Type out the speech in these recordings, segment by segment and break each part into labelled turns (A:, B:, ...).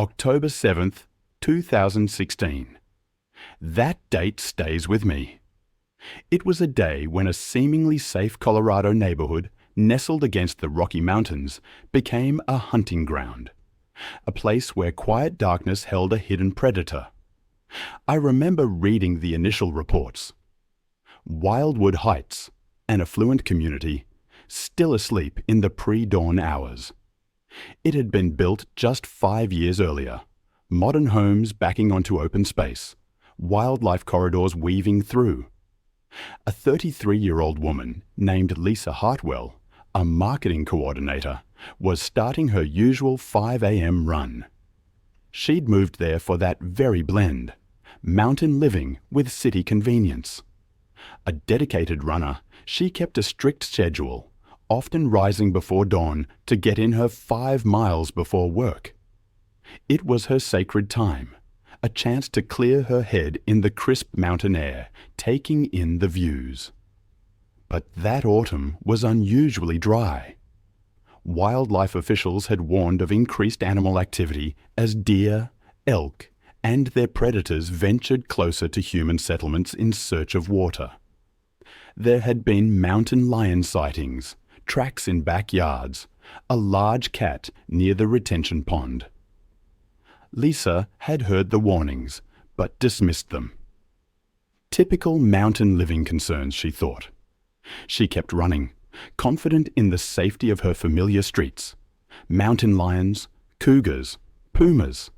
A: October 7th, 2016. That date stays with me. It was a day when a seemingly safe Colorado neighborhood, nestled against the Rocky Mountains, became a hunting ground, a place where quiet darkness held a hidden predator. I remember reading the initial reports. Wildwood Heights, an affluent community, still asleep in the pre-dawn hours. It had been built just 5 years earlier, modern homes backing onto open space, wildlife corridors weaving through. A 33-year-old woman named Lisa Hartwell, a marketing coordinator, was starting her usual 5 a.m. run. She'd moved there for that very blend, mountain living with city convenience. A dedicated runner, she kept a strict schedule, often rising before dawn to get in her 5 miles before work. It was her sacred time, a chance to clear her head in the crisp mountain air, taking in the views. But that autumn was unusually dry. Wildlife officials had warned of increased animal activity as deer, elk, and their predators ventured closer to human settlements in search of water. There had been mountain lion sightings, tracks in backyards, a large cat near the retention pond. Lisa had heard the warnings, but dismissed them. Typical mountain living concerns, she thought. She kept running, confident in the safety of her familiar streets. Mountain lions, cougars, pumas.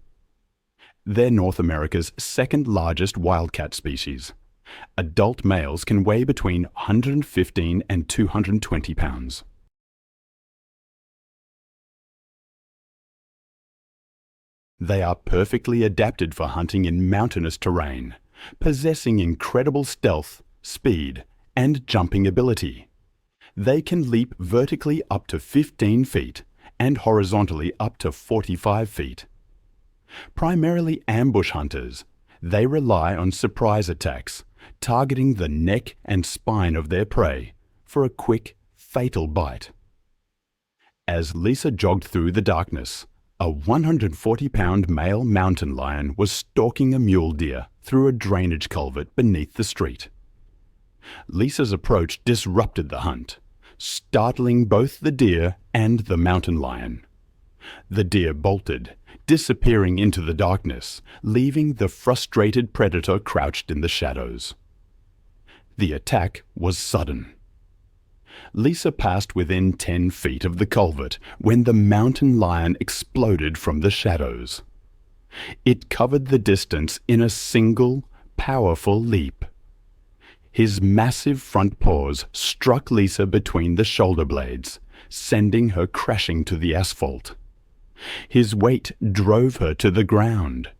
A: They're North America's second largest wildcat species. Adult males can weigh between 115 and 220 pounds. They are perfectly adapted for hunting in mountainous terrain, possessing incredible stealth, speed, and jumping ability. They can leap vertically up to 15 feet and horizontally up to 45 feet. Primarily ambush hunters, they rely on surprise attacks, targeting the neck and spine of their prey for a quick, fatal bite. As Lisa jogged through the darkness, a 140-pound male mountain lion was stalking a mule deer through a drainage culvert beneath the street. Lisa's approach disrupted the hunt, startling both the deer and the mountain lion. The deer bolted, disappearing into the darkness, leaving the frustrated predator crouched in the shadows. The attack was sudden. Lisa passed within 10 feet of the culvert when the mountain lion exploded from the shadows. It covered the distance in a single, powerful leap. His massive front paws struck Lisa between the shoulder blades, sending her crashing to the asphalt. His weight drove her to the ground.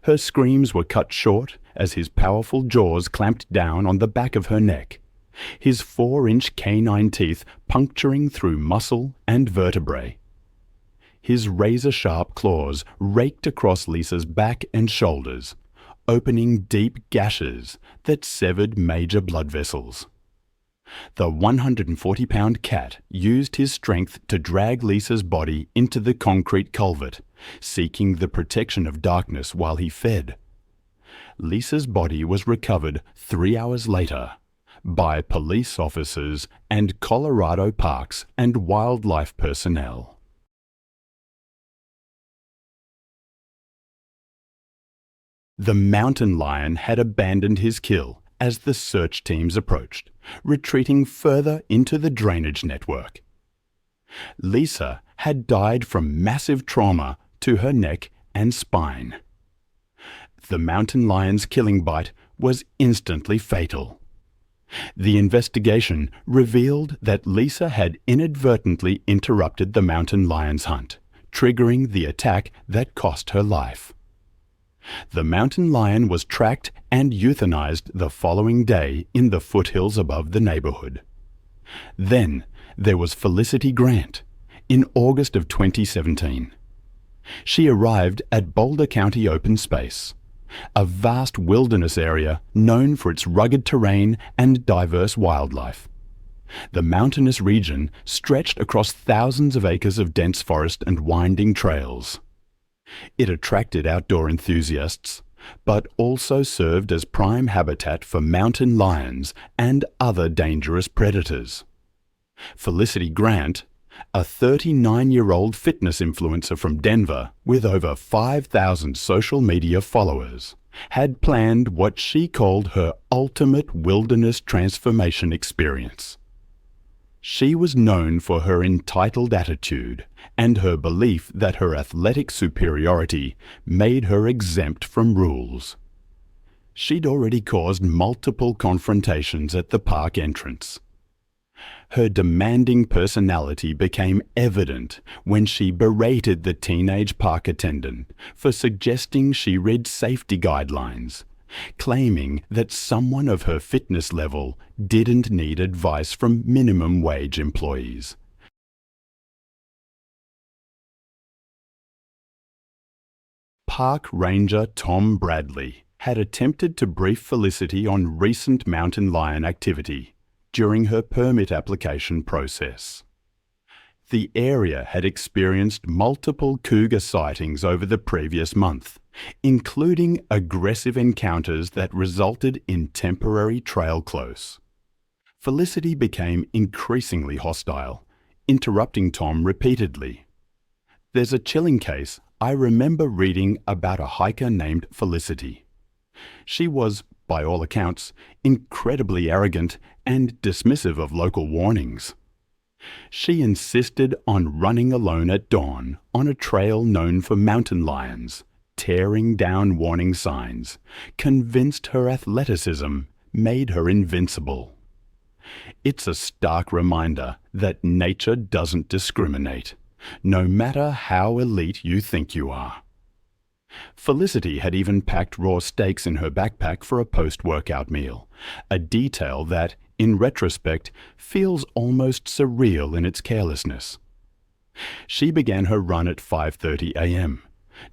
A: Her screams were cut short as his powerful jaws clamped down on the back of her neck, his 4-inch canine teeth puncturing through muscle and vertebrae. His razor-sharp claws raked across Lisa's back and shoulders, opening deep gashes that severed major blood vessels. The 140-pound cat used his strength to drag Lisa's body into the concrete culvert, seeking the protection of darkness while he fed. Lisa's body was recovered 3 hours later by police officers and Colorado Parks and Wildlife personnel. The mountain lion had abandoned his kill as the search teams approached, retreating further into the drainage network. Lisa had died from massive trauma to her neck and spine. The mountain lion's killing bite was instantly fatal. The investigation revealed that Lisa had inadvertently interrupted the mountain lion's hunt, triggering the attack that cost her life. The mountain lion was tracked and euthanized the following day in the foothills above the neighborhood. Then there was Felicity Grant in August of 2017. She arrived at Boulder County Open Space, a vast wilderness area known for its rugged terrain and diverse wildlife. The mountainous region stretched across thousands of acres of dense forest and winding trails. It attracted outdoor enthusiasts, but also served as prime habitat for mountain lions and other dangerous predators. Felicity Grant, a 39-year-old fitness influencer from Denver with over 5,000 social media followers, had planned what she called her ultimate wilderness transformation experience. She was known for her entitled attitude and her belief that her athletic superiority made her exempt from rules. She'd already caused multiple confrontations at the park entrance. Her demanding personality became evident when she berated the teenage park attendant for suggesting she read safety guidelines, claiming that someone of her fitness level didn't need advice from minimum wage employees. Park Ranger Tom Bradley had attempted to brief Felicity on recent mountain lion activity during her permit application process. The area had experienced multiple cougar sightings over the previous month, including aggressive encounters that resulted in temporary trail close. Felicity became increasingly hostile, interrupting Tom repeatedly. There's a chilling case I remember reading about a hiker named Felicity. She was, by all accounts, incredibly arrogant and dismissive of local warnings. She insisted on running alone at dawn on a trail known for mountain lions, tearing down warning signs, convinced her athleticism made her invincible. It's a stark reminder that nature doesn't discriminate, no matter how elite you think you are. Felicity had even packed raw steaks in her backpack for a post-workout meal, a detail that, in retrospect, feels almost surreal in its carelessness. She began her run at 5:30 a.m.,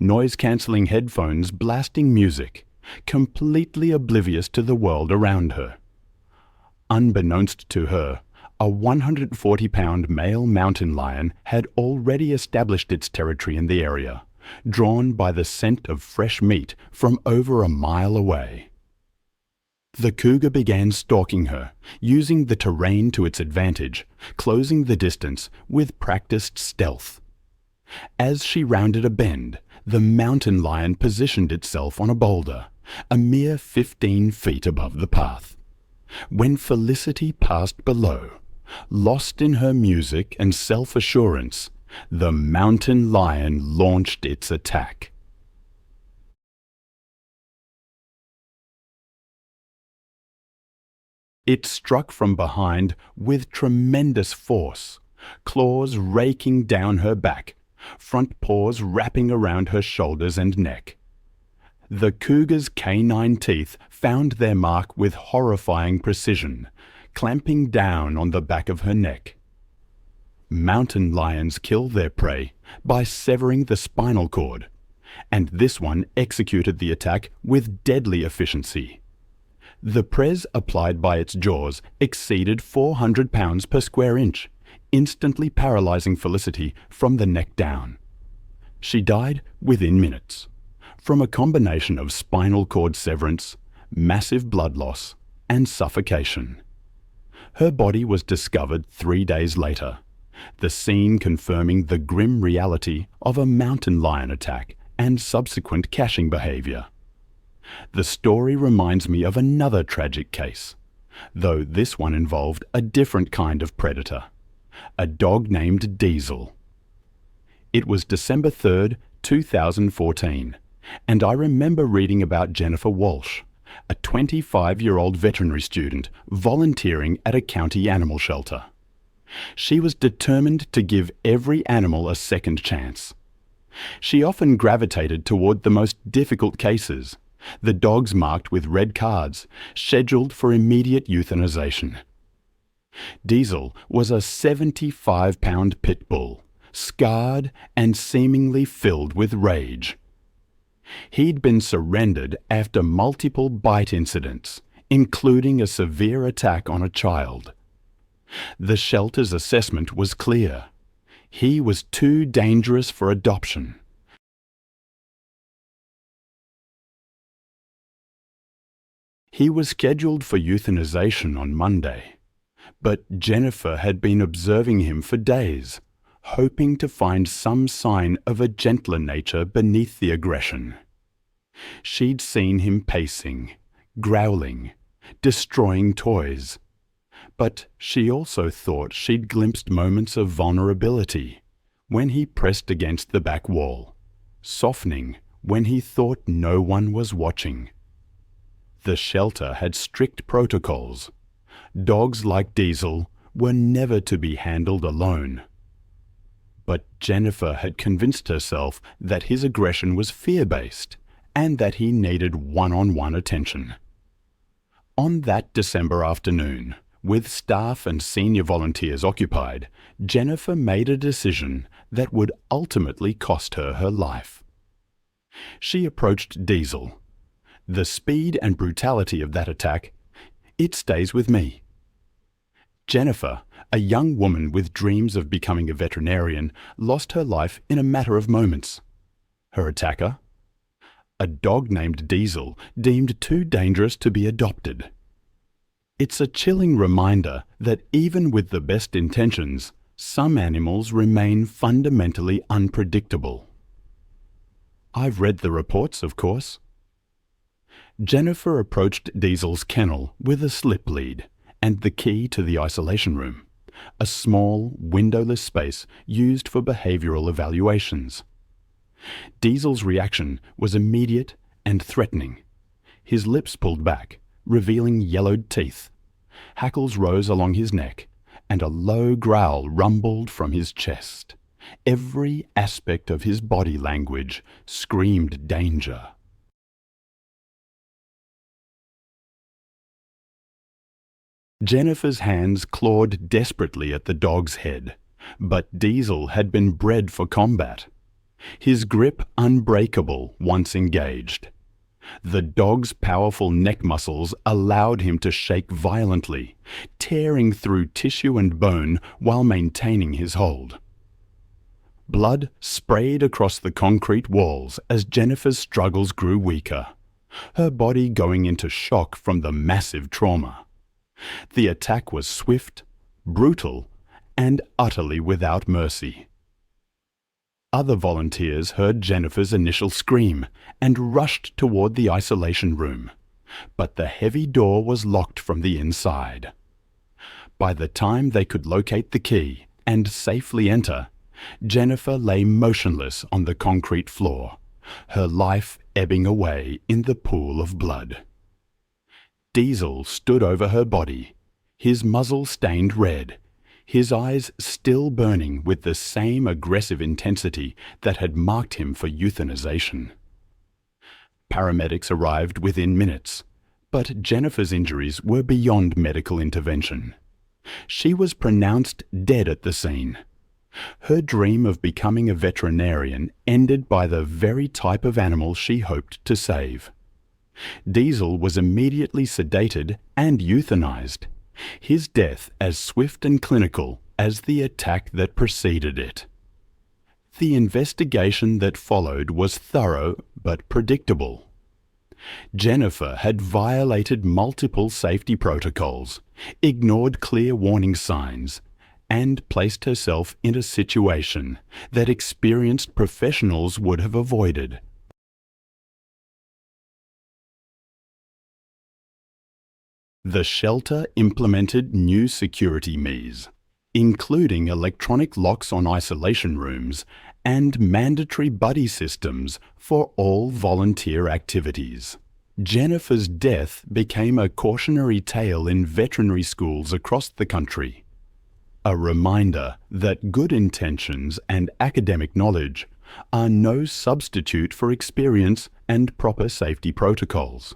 A: noise-cancelling headphones blasting music, completely oblivious to the world around her. Unbeknownst to her, a 140-pound male mountain lion had already established its territory in the area, drawn by the scent of fresh meat from over a mile away. The cougar began stalking her, using the terrain to its advantage, closing the distance with practiced stealth. As she rounded a bend, the mountain lion positioned itself on a boulder, a mere 15 feet above the path. When Felicity passed below, lost in her music and self-assurance, the mountain lion launched its attack. It struck from behind with tremendous force, claws raking down her back, front paws wrapping around her shoulders and neck. The cougar's canine teeth found their mark with horrifying precision, clamping down on the back of her neck. Mountain lions kill their prey by severing the spinal cord, and this one executed the attack with deadly efficiency. The press applied by its jaws exceeded 400 pounds per square inch, instantly paralyzing Felicity from the neck down. She died within minutes, from a combination of spinal cord severance, massive blood loss, and suffocation. Her body was discovered 3 days later, the scene confirming the grim reality of a mountain lion attack and subsequent caching behavior. The story reminds me of another tragic case, though this one involved a different kind of predator, a dog named Diesel. It was December 3rd, 2014, and I remember reading about Jennifer Walsh, a 25-year-old veterinary student volunteering at a county animal shelter. She was determined to give every animal a second chance. She often gravitated toward the most difficult cases, the dogs marked with red cards, scheduled for immediate euthanization. Diesel was a 75-pound pit bull, scarred and seemingly filled with rage. He'd been surrendered after multiple bite incidents, including a severe attack on a child. The shelter's assessment was clear. He was too dangerous for adoption. He was scheduled for euthanization on Monday, but Jennifer had been observing him for days, hoping to find some sign of a gentler nature beneath the aggression. She'd seen him pacing, growling, destroying toys, but she also thought she'd glimpsed moments of vulnerability when he pressed against the back wall, softening when he thought no one was watching. The shelter had strict protocols. Dogs like Diesel were never to be handled alone. But Jennifer had convinced herself that his aggression was fear-based and that he needed one-on-one attention. On that December afternoon, with staff and senior volunteers occupied, Jennifer made a decision that would ultimately cost her her life. She approached Diesel. The speed and brutality of that attack, it stays with me. Jennifer, a young woman with dreams of becoming a veterinarian, lost her life in a matter of moments. Her attacker? A dog named Diesel, deemed too dangerous to be adopted. It's a chilling reminder that even with the best intentions, some animals remain fundamentally unpredictable. I've read the reports, of course. Jennifer approached Diesel's kennel with a slip lead and the key to the isolation room, a small, windowless space used for behavioral evaluations. Diesel's reaction was immediate and threatening. His lips pulled back, revealing yellowed teeth. Hackles rose along his neck, and a low growl rumbled from his chest. Every aspect of his body language screamed danger. Jennifer's hands clawed desperately at the dog's head, but Diesel had been bred for combat. His grip unbreakable once engaged. The dog's powerful neck muscles allowed him to shake violently, tearing through tissue and bone while maintaining his hold. Blood sprayed across the concrete walls as Jennifer's struggles grew weaker, her body going into shock from the massive trauma. The attack was swift, brutal, and utterly without mercy. Other volunteers heard Jennifer's initial scream and rushed toward the isolation room, but the heavy door was locked from the inside. By the time they could locate the key and safely enter, Jennifer lay motionless on the concrete floor, her life ebbing away in the pool of blood. Diesel stood over her body, his muzzle stained red, his eyes still burning with the same aggressive intensity that had marked him for euthanization. Paramedics arrived within minutes, but Jennifer's injuries were beyond medical intervention. She was pronounced dead at the scene. Her dream of becoming a veterinarian ended by the very type of animal she hoped to save. Diesel was immediately sedated and euthanized, his death as swift and clinical as the attack that preceded it. The investigation that followed was thorough but predictable. Jennifer had violated multiple safety protocols, ignored clear warning signs, and placed herself in a situation that experienced professionals would have avoided. The shelter implemented new security measures, including electronic locks on isolation rooms and mandatory buddy systems for all volunteer activities. Jennifer's death became a cautionary tale in veterinary schools across the country, a reminder that good intentions and academic knowledge are no substitute for experience and proper safety protocols.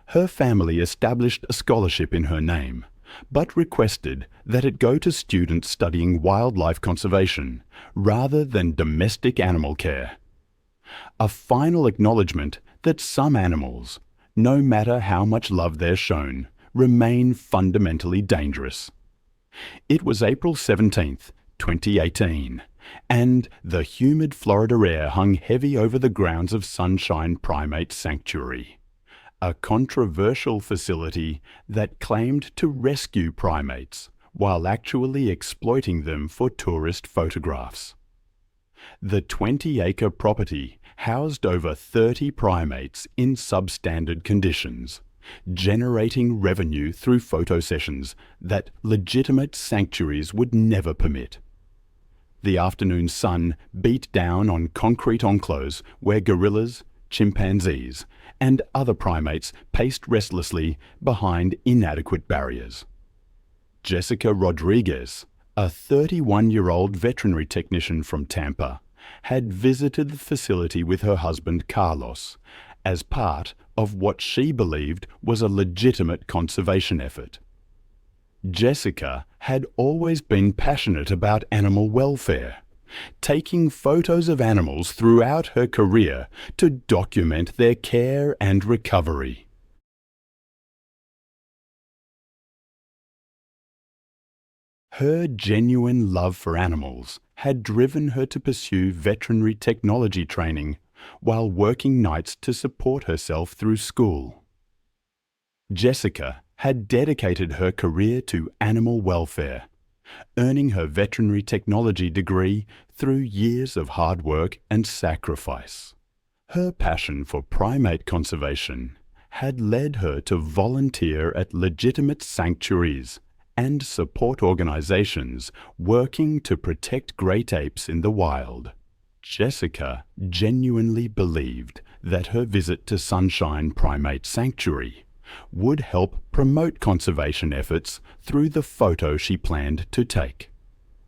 A: Her family established a scholarship in her name, but requested that it go to students studying wildlife conservation rather than domestic animal care. A final acknowledgement that some animals, no matter how much love they're shown, remain fundamentally dangerous. It was April 17th, 2018, and the humid Florida air hung heavy over the grounds of Sunshine Primate Sanctuary, a controversial facility that claimed to rescue primates while actually exploiting them for tourist photographs. The 20-acre property housed over 30 primates in substandard conditions, generating revenue through photo sessions that legitimate sanctuaries would never permit. The afternoon sun beat down on concrete enclos where gorillas, chimpanzees, and other primates paced restlessly behind inadequate barriers. Jessica Rodriguez, a 31-year-old veterinary technician from Tampa, had visited the facility with her husband Carlos as part of what she believed was a legitimate conservation effort. Jessica had always been passionate about animal welfare, taking photos of animals throughout her career to document their care and recovery. Her genuine love for animals had driven her to pursue veterinary technology training while working nights to support herself through school. Jessica had dedicated her career to animal welfare, earning her veterinary technology degree through years of hard work and sacrifice. Her passion for primate conservation had led her to volunteer at legitimate sanctuaries and support organizations working to protect great apes in the wild. Jessica genuinely believed that her visit to Sunshine Primate Sanctuary would help promote conservation efforts through the photo she planned to take.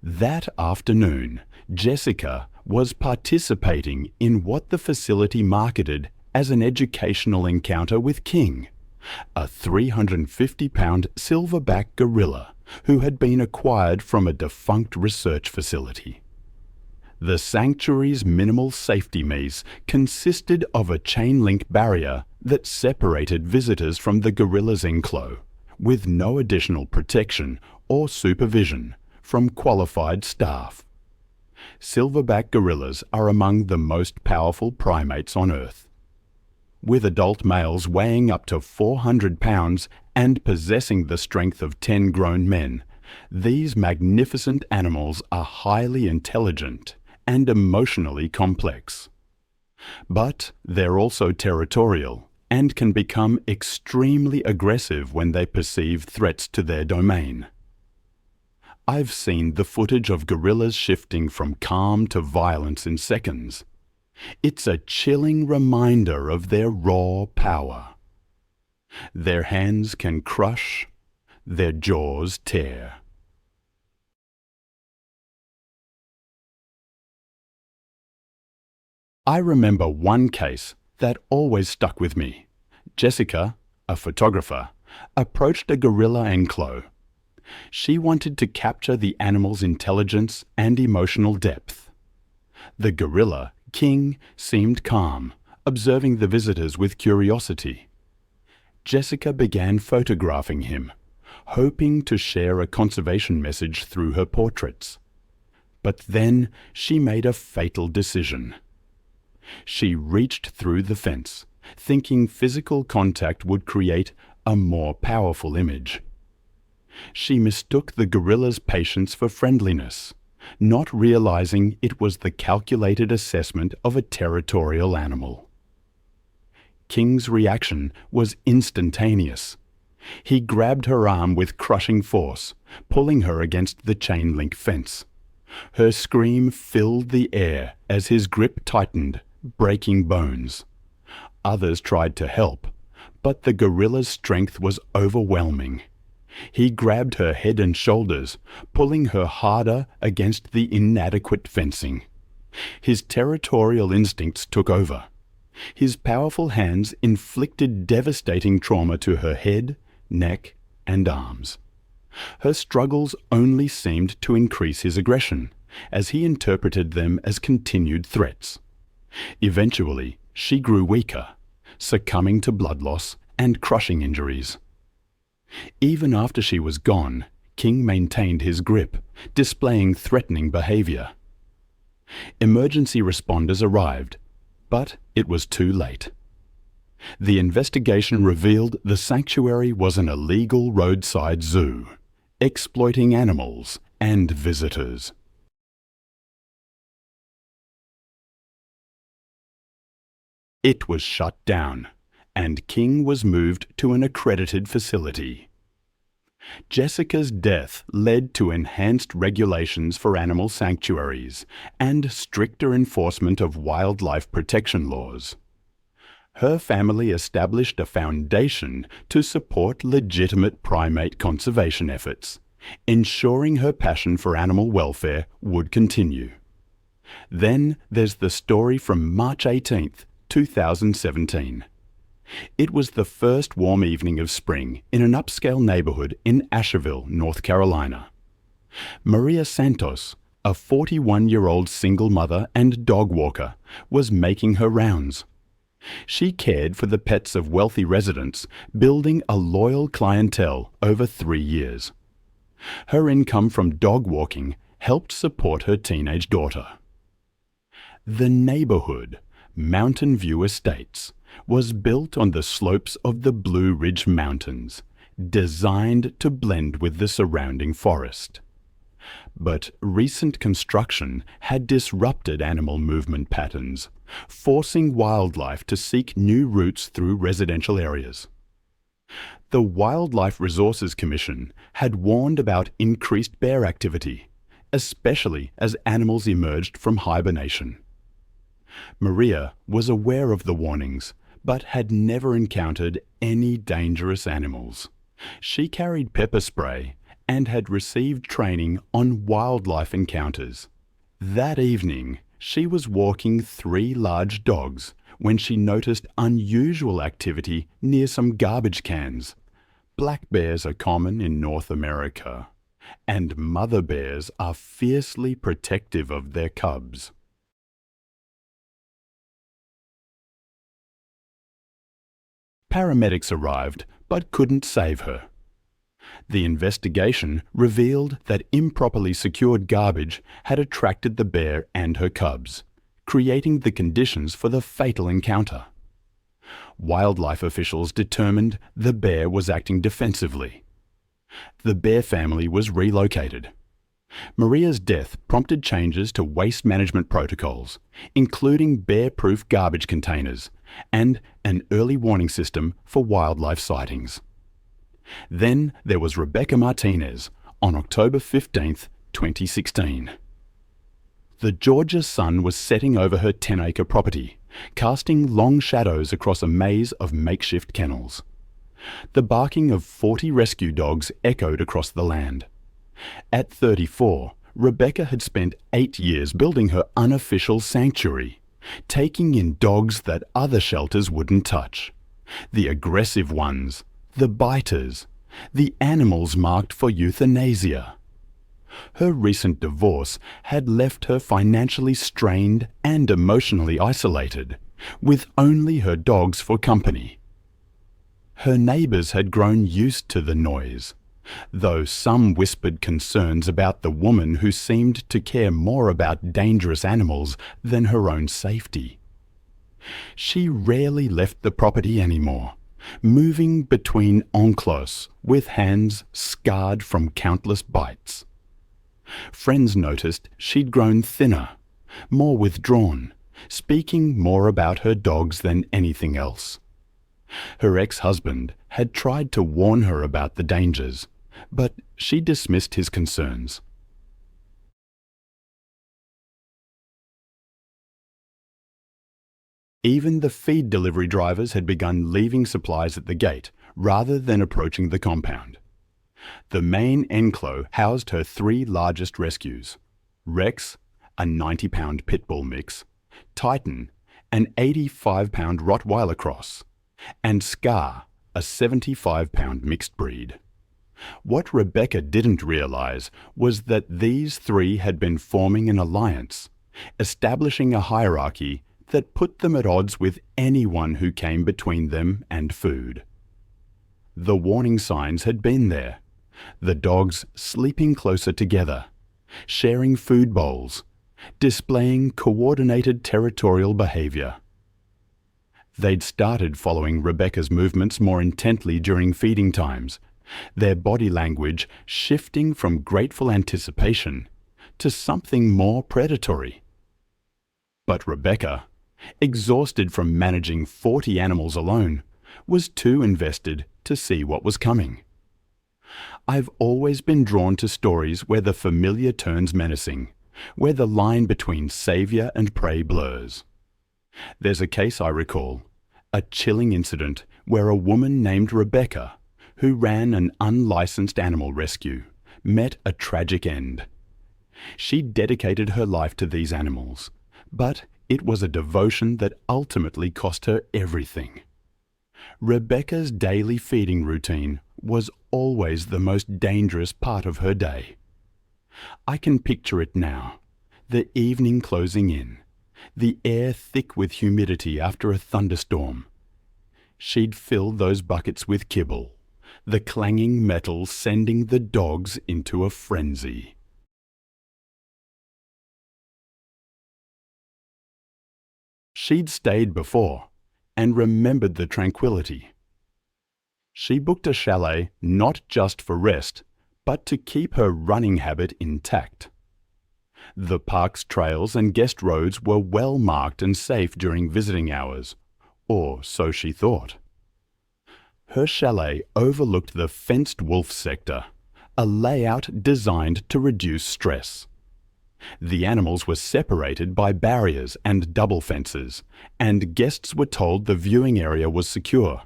A: That afternoon, Jessica was participating in what the facility marketed as an educational encounter with King, a 350-pound silverback gorilla who had been acquired from a defunct research facility. The sanctuary's minimal safety maze consisted of a chain-link barrier that separated visitors from the gorilla's enclosure, with no additional protection or supervision from qualified staff. Silverback gorillas are among the most powerful primates on Earth. With adult males weighing up to 400 pounds and possessing the strength of 10 grown men, these magnificent animals are highly intelligent and emotionally complex. But they're also territorial and can become extremely aggressive when they perceive threats to their domain. I've seen the footage of gorillas shifting from calm to violence in seconds. It's a chilling reminder of their raw power. Their hands can crush, their jaws tear. I remember one case that always stuck with me. Jessica, a photographer, approached a gorilla enclosure. She wanted to capture the animal's intelligence and emotional depth. The gorilla, King, seemed calm, observing the visitors with curiosity. Jessica began photographing him, hoping to share a conservation message through her portraits. But then she made a fatal decision. She reached through the fence, thinking physical contact would create a more powerful image. She mistook the gorilla's patience for friendliness, not realizing it was the calculated assessment of a territorial animal. King's reaction was instantaneous. He grabbed her arm with crushing force, pulling her against the chain-link fence. Her scream filled the air as his grip tightened, breaking bones. Others tried to help, but the gorilla's strength was overwhelming. He grabbed her head and shoulders, pulling her harder against the inadequate fencing. His territorial instincts took over. His powerful hands inflicted devastating trauma to her head, neck, and arms. Her struggles only seemed to increase his aggression, as he interpreted them as continued threats. Eventually, she grew weaker, succumbing to blood loss and crushing injuries. Even after she was gone, King maintained his grip, displaying threatening behavior. Emergency responders arrived, but it was too late. The investigation revealed the sanctuary was an illegal roadside zoo, exploiting animals and visitors. It was shut down, and King was moved to an accredited facility. Jessica's death led to enhanced regulations for animal sanctuaries and stricter enforcement of wildlife protection laws. Her family established a foundation to support legitimate primate conservation efforts, ensuring her passion for animal welfare would continue. Then there's the story from March 18th, 2017. It was the first warm evening of spring in an upscale neighborhood in Asheville, North Carolina. Maria Santos, a 41-year-old single mother and dog walker, was making her rounds. She cared for the pets of wealthy residents, building a loyal clientele over 3 years. Her income from dog walking helped support her teenage daughter. The neighborhood, Mountain View Estates, was built on the slopes of the Blue Ridge Mountains, designed to blend with the surrounding forest. But recent construction had disrupted animal movement patterns, forcing wildlife to seek new routes through residential areas. The Wildlife Resources Commission had warned about increased bear activity, especially as animals emerged from hibernation. Maria was aware of the warnings, but had never encountered any dangerous animals. She carried pepper spray and had received training on wildlife encounters. That evening, she was walking 3 large dogs when she noticed unusual activity near some garbage cans. Black bears are common in North America, and mother bears are fiercely protective of their cubs. Paramedics arrived but couldn't save her. The investigation revealed that improperly secured garbage had attracted the bear and her cubs, creating the conditions for the fatal encounter. Wildlife officials determined the bear was acting defensively. The bear family was relocated. Maria's death prompted changes to waste management protocols, including bear-proof garbage containers and an early warning system for wildlife sightings. Then there was Rebecca Martinez on October 15, 2016. The Georgia sun was setting over her 10-acre property, casting long shadows across a maze of makeshift kennels. The barking of 40 rescue dogs echoed across the land. At 34, Rebecca had spent 8 years building her unofficial sanctuary, taking in dogs that other shelters wouldn't touch. The aggressive ones, the biters, the animals marked for euthanasia. Her recent divorce had left her financially strained and emotionally isolated, with only her dogs for company. Her neighbors had grown used to the noise, though some whispered concerns about the woman who seemed to care more about dangerous animals than her own safety. She rarely left the property anymore, moving between enclos with hands scarred from countless bites. Friends noticed she'd grown thinner, more withdrawn, speaking more about her dogs than anything else. Her ex-husband had tried to warn her about the dangers, but she dismissed his concerns. Even the feed delivery drivers had begun leaving supplies at the gate rather than approaching the compound. The main enclos housed her 3 largest rescues: Rex, a 90-pound pit bull mix, Titan, an 85-pound Rottweiler cross, and Scar, a 75-pound mixed breed. What Rebecca didn't realize was that these 3 had been forming an alliance, establishing a hierarchy that put them at odds with anyone who came between them and food. The warning signs had been there: the dogs sleeping closer together, sharing food bowls, displaying coordinated territorial behavior. They'd started following Rebecca's movements more intently during feeding times, their body language shifting from grateful anticipation to something more predatory. But Rebecca, exhausted from managing 40 animals alone, was too invested to see what was coming. I've always been drawn to stories where the familiar turns menacing, where the line between savior and prey blurs. There's a case I recall, a chilling incident where a woman named Rebecca, who ran an unlicensed animal rescue, met a tragic end. She dedicated her life to these animals, but it was a devotion that ultimately cost her everything. Rebecca's daily feeding routine was always the most dangerous part of her day. I can picture it now, the evening closing in, the air thick with humidity after a thunderstorm. She'd fill those buckets with kibble, the clanging metal sending the dogs into a frenzy. She'd stayed before and remembered the tranquility. She booked a chalet not just for rest, but to keep her running habit intact. The park's trails and guest roads were well marked and safe during visiting hours, or so she thought. Her chalet overlooked the fenced wolf sector, a layout designed to reduce stress. The animals were separated by barriers and double fences, and guests were told the viewing area was secure.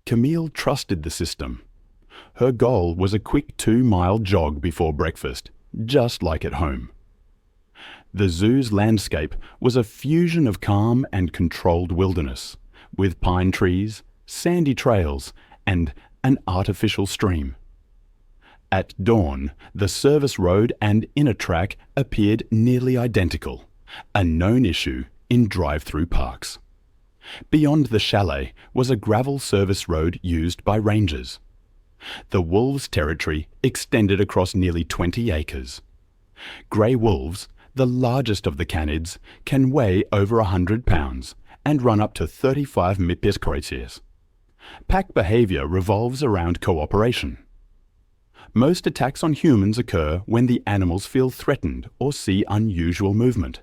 A: Camille trusted the system. Her goal was a quick 2-mile jog before breakfast, just like at home. The zoo's landscape was a fusion of calm and controlled wilderness, with pine trees, sandy trails, and an artificial stream. At dawn, the service road and inner track appeared nearly identical, a known issue in drive-through parks. Beyond the chalet was a gravel service road used by rangers. The wolves' territory extended across nearly 20 acres. Grey wolves, the largest of the canids, can weigh over 100 pounds and run up to 35 mpc. Pack behavior revolves around cooperation. Most attacks on humans occur when the animals feel threatened or see unusual movement.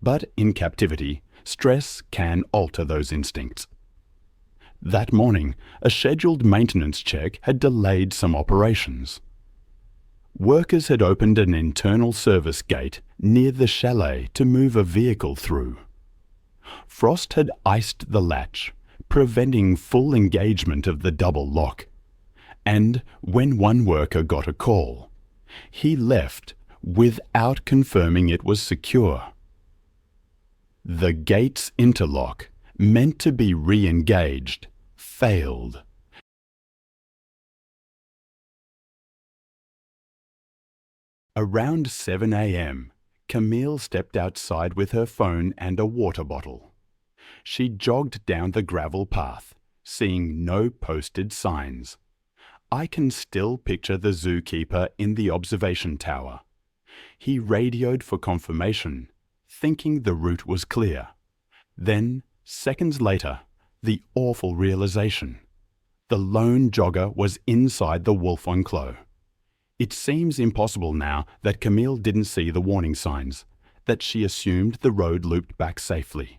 A: But in captivity, stress can alter those instincts. That morning, a scheduled maintenance check had delayed some operations. Workers had opened an internal service gate near the chalet to move a vehicle through. Frost had iced the latch, preventing full engagement of the double lock. And when one worker got a call, he left without confirming it was secure. The gate's interlock, meant to be re-engaged, failed. Around 7 a.m., Camille stepped outside with her phone and a water bottle. She jogged down the gravel path, seeing no posted signs. I can still picture the zookeeper in the observation tower. He radioed for confirmation, thinking the route was clear. Then, seconds later, the awful realization. The lone jogger was inside the wolf enclosure. It seems impossible now that Camille didn't see the warning signs, that she assumed the road looped back safely.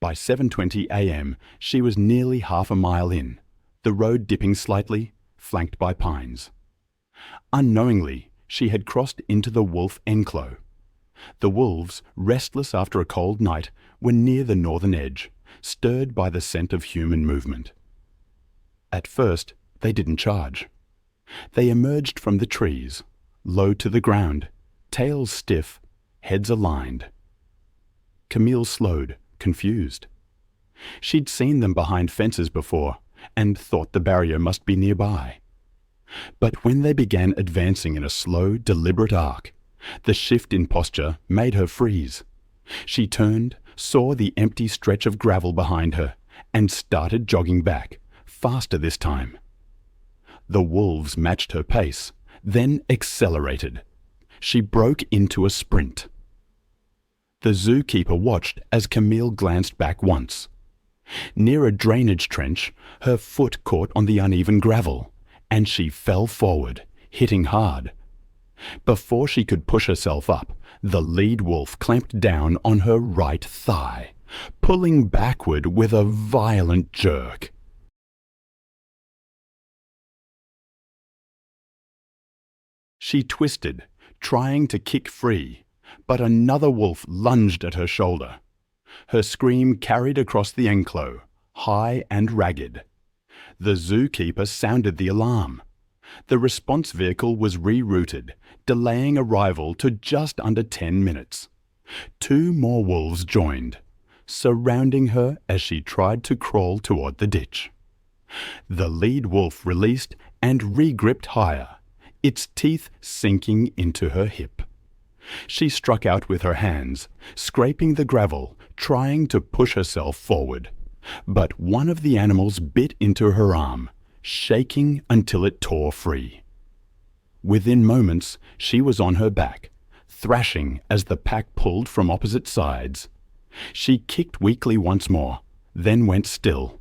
A: By 7:20 a.m., she was nearly half a mile in, the road dipping slightly, flanked by pines. Unknowingly, she had crossed into the wolf enclosure. The wolves, restless after a cold night, were near the northern edge, stirred by the scent of human movement. At first, they didn't charge. They emerged from the trees, low to the ground, tails stiff, heads aligned. Camille slowed, confused. She'd seen them behind fences before, and thought the barrier must be nearby. But when they began advancing in a slow, deliberate arc, the shift in posture made her freeze. She turned, saw the empty stretch of gravel behind her, and started jogging back, faster this time. The wolves matched her pace, then accelerated. She broke into a sprint. The zookeeper watched as Camille glanced back once, Near a drainage trench, her foot caught on the uneven gravel, and she fell forward, hitting hard. Before she could push herself up, the lead wolf clamped down on her right thigh, pulling backward with a violent jerk. She twisted, trying to kick free, but another wolf lunged at her shoulder. Her scream carried across the enclosure, high and ragged. The zookeeper sounded the alarm. The response vehicle was rerouted, delaying arrival to just under 10 minutes. 2 more wolves joined, surrounding her as she tried to crawl toward the ditch. The lead wolf released and re-gripped higher, its teeth sinking into her hip. She struck out with her hands, scraping the gravel, trying to push herself forward. But one of the animals bit into her arm, shaking until it tore free. Within moments, she was on her back, thrashing as the pack pulled from opposite sides. She kicked weakly once more, then went still.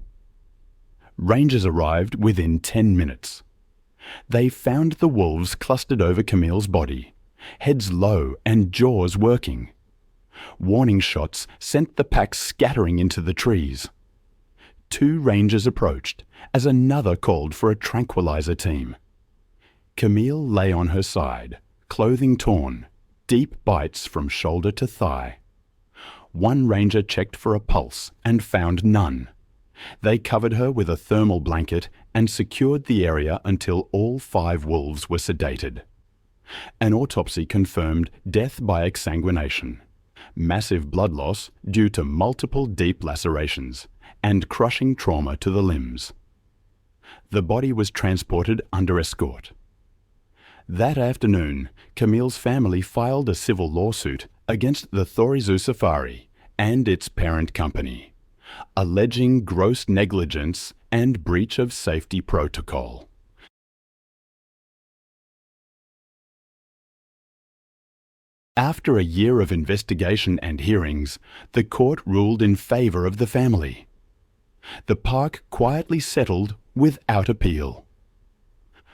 A: Rangers arrived within 10 minutes. They found the wolves clustered over Camille's body, heads low and jaws working. Warning shots sent the pack scattering into the trees. 2 rangers approached as another called for a tranquilizer team. Camille lay on her side, clothing torn, deep bites from shoulder to thigh. One ranger checked for a pulse and found none. They covered her with a thermal blanket and secured the area until all 5 wolves were sedated. An autopsy confirmed death by exsanguination, massive blood loss due to multiple deep lacerations, and crushing trauma to the limbs. The body was transported under escort. That afternoon, Camille's family filed a civil lawsuit against the Thorizu Safari and its parent company, alleging gross negligence and breach of safety protocol. After a year of investigation and hearings, the court ruled in favor of the family. The park quietly settled without appeal.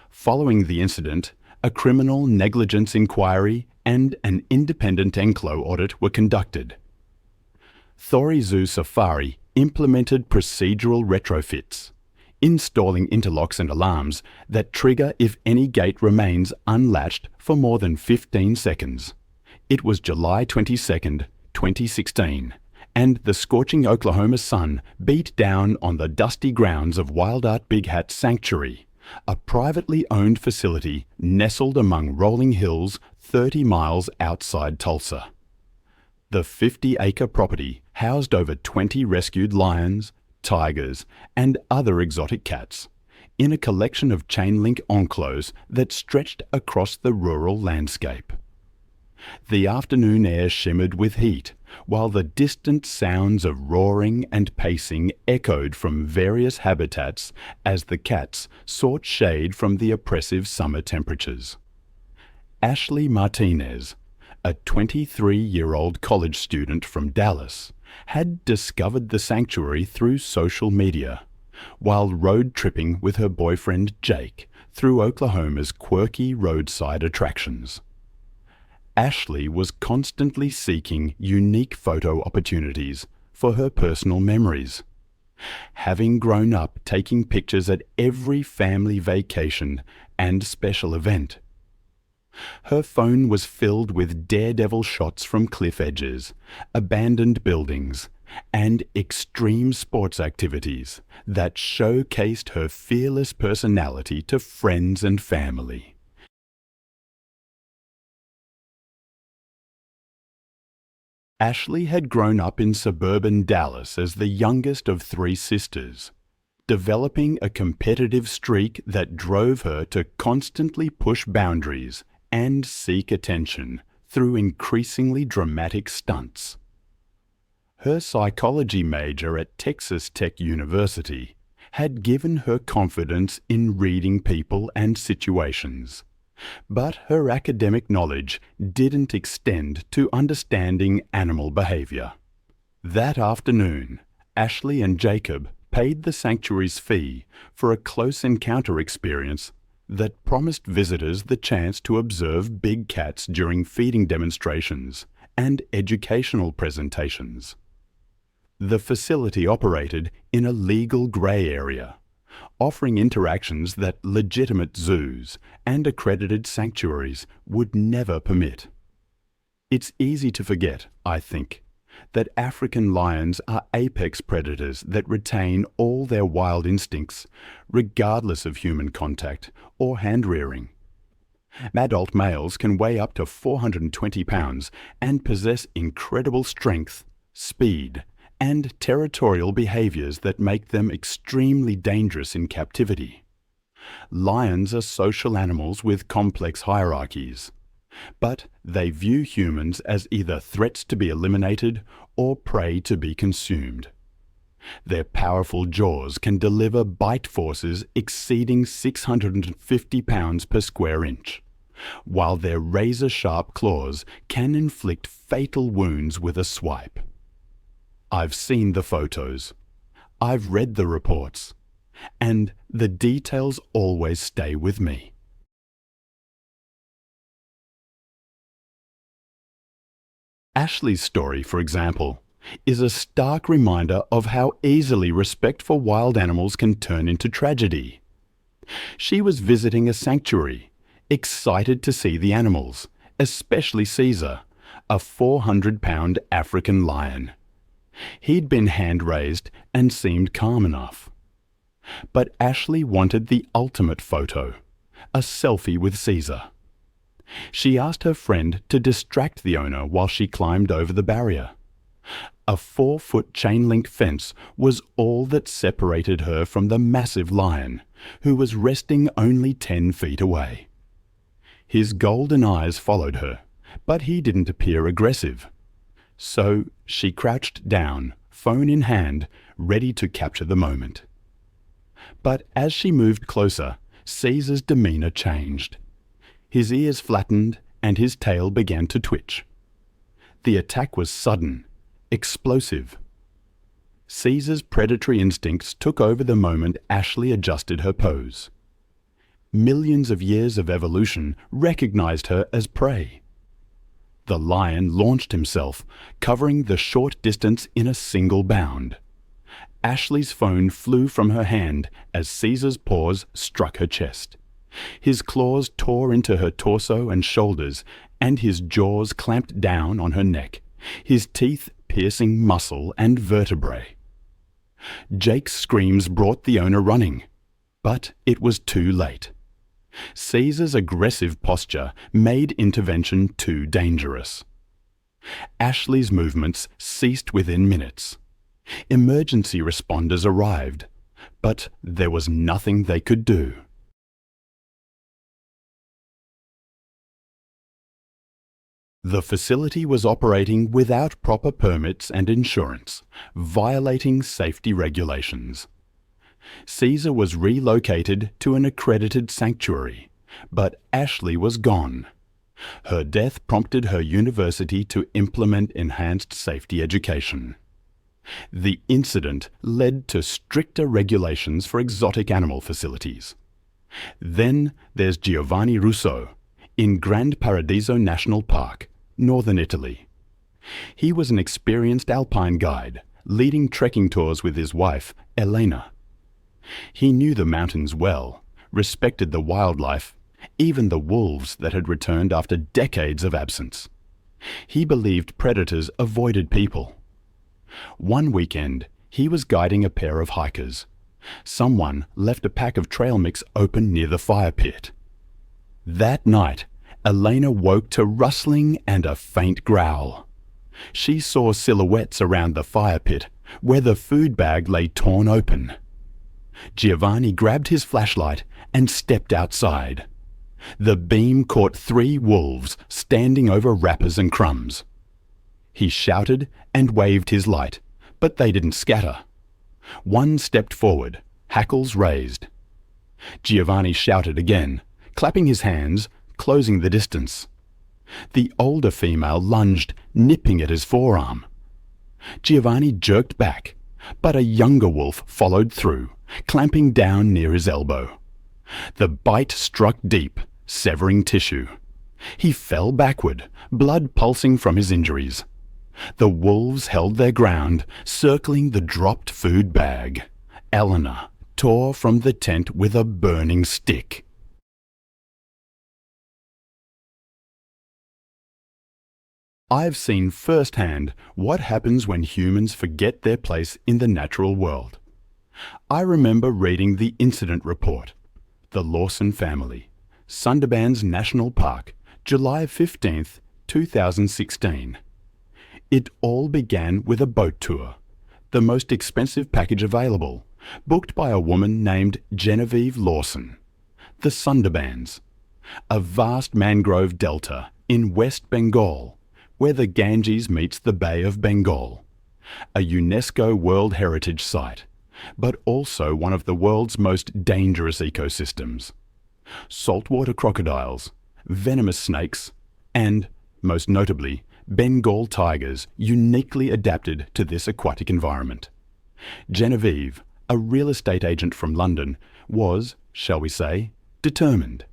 A: Following the incident, a criminal negligence inquiry and an independent enclo audit were conducted. Thorizu Safari implemented procedural retrofits, installing interlocks and alarms that trigger if any gate remains unlatched for more than 15 seconds. It was July 22, 2016, and the scorching Oklahoma sun beat down on the dusty grounds of Wild Art Big Hat Sanctuary, a privately owned facility nestled among rolling hills 30 miles outside Tulsa. The 50-acre property housed over 20 rescued lions, tigers, and other exotic cats, in a collection of chain-link enclosures that stretched across the rural landscape. The afternoon air shimmered with heat, while the distant sounds of roaring and pacing echoed from various habitats as the cats sought shade from the oppressive summer temperatures. Ashley Martinez, a 23-year-old college student from Dallas, had discovered the sanctuary through social media, while road tripping with her boyfriend Jake through Oklahoma's quirky roadside attractions. Ashley was constantly seeking unique photo opportunities for her personal memories. Having grown up taking pictures at every family vacation and special event, her phone was filled with daredevil shots from cliff edges, abandoned buildings, and extreme sports activities that showcased her fearless personality to friends and family. Ashley had grown up in suburban Dallas as the youngest of 3 sisters, developing a competitive streak that drove her to constantly push boundaries and seek attention through increasingly dramatic stunts. Her psychology major at Texas Tech University had given her confidence in reading people and situations. But her academic knowledge didn't extend to understanding animal behavior. That afternoon, Ashley and Jacob paid the sanctuary's fee for a close encounter experience that promised visitors the chance to observe big cats during feeding demonstrations and educational presentations. The facility operated in a legal grey area, offering interactions that legitimate zoos and accredited sanctuaries would never permit. It's easy to forget, I think, that African lions are apex predators that retain all their wild instincts, regardless of human contact or hand-rearing. Adult males can weigh up to 420 pounds and possess incredible strength, speed, and territorial behaviors that make them extremely dangerous in captivity. Lions are social animals with complex hierarchies, but they view humans as either threats to be eliminated or prey to be consumed. Their powerful jaws can deliver bite forces exceeding 650 pounds per square inch, while their razor-sharp claws can inflict fatal wounds with a swipe. I've seen the photos, I've read the reports, and the details always stay with me. Ashley's story, for example, is a stark reminder of how easily respect for wild animals can turn into tragedy. She was visiting a sanctuary, excited to see the animals, especially Caesar, a 400-pound African lion. He'd been hand-raised and seemed calm enough. But Ashley wanted the ultimate photo, a selfie with Caesar. She asked her friend to distract the owner while she climbed over the barrier. A 4-foot chain-link fence was all that separated her from the massive lion, who was resting only 10 feet away. His golden eyes followed her, but he didn't appear aggressive. So she crouched down, phone in hand, ready to capture the moment. But as she moved closer, Caesar's demeanor changed. His ears flattened and his tail began to twitch. The attack was sudden, explosive. Caesar's predatory instincts took over the moment Ashley adjusted her pose. Millions of years of evolution recognized her as prey. The lion launched himself, covering the short distance in a single bound. Ashley's phone flew from her hand as Caesar's paws struck her chest. His claws tore into her torso and shoulders, and his jaws clamped down on her neck, his teeth piercing muscle and vertebrae. Jake's screams brought the owner running, but it was too late. Caesar's aggressive posture made intervention too dangerous. Ashley's movements ceased within minutes. Emergency responders arrived, but there was nothing they could do. The facility was operating without proper permits and insurance, violating safety regulations. Caesar was relocated to an accredited sanctuary, but Ashley was gone. Her death prompted her university to implement enhanced safety education. The incident led to stricter regulations for exotic animal facilities. Then there's Giovanni Russo in Grand Paradiso National Park, northern Italy. He was an experienced alpine guide, leading trekking tours with his wife, Elena. He knew the mountains well, respected the wildlife, even the wolves that had returned after decades of absence. He believed predators avoided people. One weekend, he was guiding a pair of hikers. Someone left a pack of trail mix open near the fire pit. That night, Elena woke to rustling and a faint growl. She saw silhouettes around the fire pit, where the food bag lay torn open. Giovanni grabbed his flashlight and stepped outside. The beam caught 3 wolves standing over wrappers and crumbs. He shouted and waved his light, but they didn't scatter. One stepped forward, hackles raised. Giovanni shouted again, clapping his hands, closing the distance. The older female lunged, nipping at his forearm. Giovanni jerked back, but a younger wolf followed through, clamping down near his elbow. The bite struck deep, severing tissue. He fell backward, blood pulsing from his injuries. The wolves held their ground, circling the dropped food bag. Eleanor tore from the tent with a burning stick. I've seen firsthand what happens when humans forget their place in the natural world. I remember reading the incident report. The Lawson family, Sundarbans National Park, July 15, 2016. It all began with a boat tour, the most expensive package available, booked by a woman named Genevieve Lawson. The Sundarbans, a vast mangrove delta in West Bengal, where the Ganges meets the Bay of Bengal, a UNESCO World Heritage Site, but also one of the world's most dangerous ecosystems. Saltwater crocodiles, venomous snakes, and, most notably, Bengal tigers uniquely adapted to this aquatic environment. Genevieve, a real estate agent from London, was, shall we say, determined.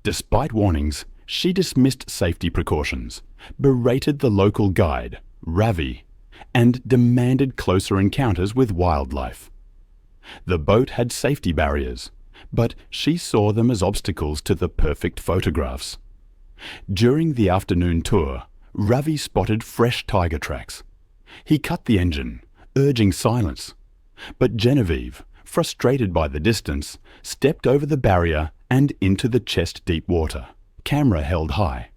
A: Despite warnings, she dismissed safety precautions, berated the local guide, Ravi, and demanded closer encounters with wildlife. The boat had safety barriers, but she saw them as obstacles to the perfect photographs. During the afternoon tour, Ravi spotted fresh tiger tracks. He cut the engine, urging silence, but Genevieve, frustrated by the distance, stepped over the barrier and into the chest-deep water, camera held high.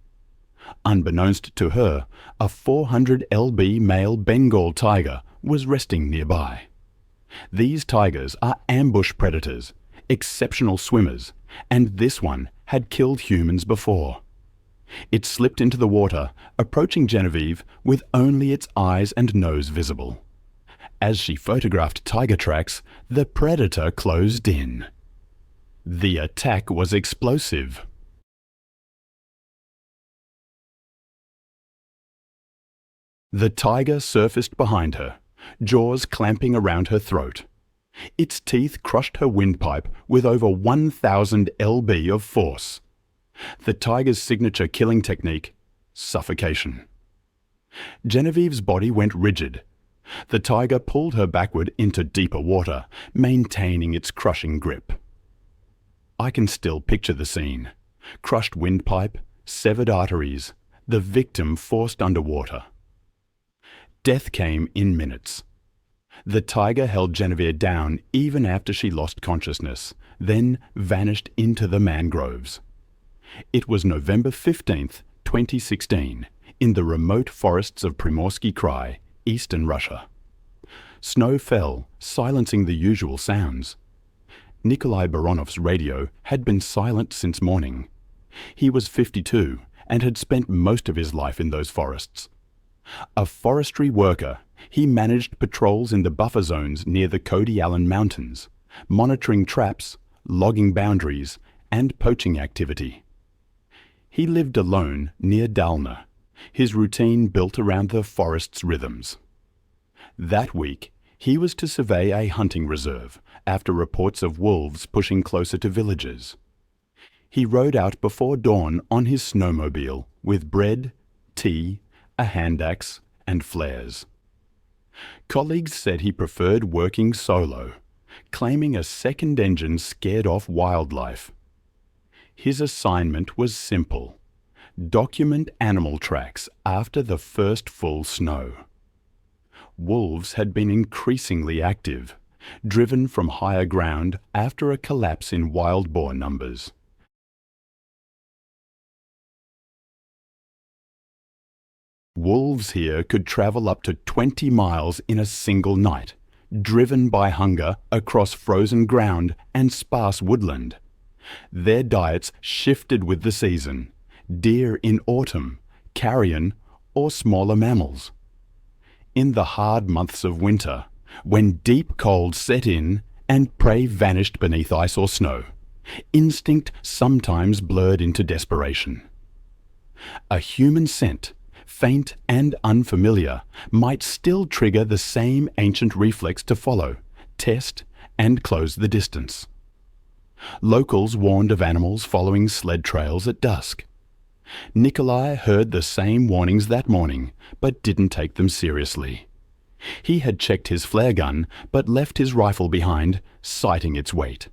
A: Unbeknownst to her, a 400 lb male Bengal tiger was resting nearby. These tigers are ambush predators, exceptional swimmers, and this one had killed humans before. It slipped into the water, approaching Genevieve with only its eyes and nose visible. As she photographed tiger tracks, the predator closed in. The attack was explosive. The tiger surfaced behind her, jaws clamping around her throat. Its teeth crushed her windpipe with over 1,000 lb of force. The tiger's signature killing technique: suffocation. Genevieve's body went rigid. The tiger pulled her backward into deeper water, maintaining its crushing grip. I can still picture the scene. Crushed windpipe, severed arteries, the victim forced underwater. Death came in minutes. The tiger held Genevieve down even after she lost consciousness, then vanished into the mangroves. It was November 15th, 2016, in the remote forests of Primorsky Krai, eastern Russia. Snow fell, silencing the usual sounds. Nikolai Baranov's radio had been silent since morning. He was 52 and had spent most of his life in those forests. A forestry worker, he managed patrols in the buffer zones near the Cody Allen Mountains, monitoring traps, logging boundaries, and poaching activity. He lived alone near Dalna, his routine built around the forest's rhythms. That week, he was to survey a hunting reserve after reports of wolves pushing closer to villages. He rode out before dawn on his snowmobile with bread, tea, a hand axe, and flares. Colleagues said he preferred working solo, claiming a second engine scared off wildlife. His assignment was simple: document animal tracks after the first full snow. Wolves had been increasingly active, driven from higher ground after a collapse in wild boar numbers. Wolves here could travel up to 20 miles in a single night, driven by hunger across frozen ground and sparse woodland. Their diets shifted with the season: deer in autumn, carrion, or smaller mammals. In the hard months of winter, when deep cold set in and prey vanished beneath ice or snow, instinct sometimes blurred into desperation. A human scent, faint and unfamiliar, might still trigger the same ancient reflex to follow, test, and close the distance. Locals warned of animals following sled trails at dusk. Nikolai heard the same warnings that morning, but didn't take them seriously. He had checked his flare gun, but left his rifle behind, citing its weight.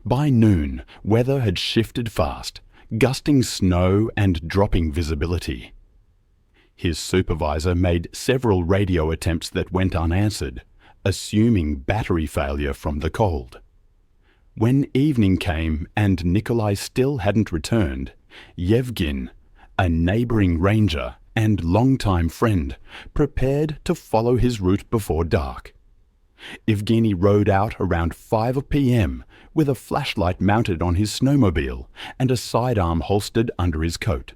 A: By noon, weather had shifted fast, gusting snow and dropping visibility. His supervisor made several radio attempts that went unanswered, assuming battery failure from the cold. When evening came and Nikolai still hadn't returned, Yevgeny, a neighboring ranger and longtime friend, prepared to follow his route before dark. Evgeny rode out around 5 p.m. with a flashlight mounted on his snowmobile and a sidearm holstered under his coat.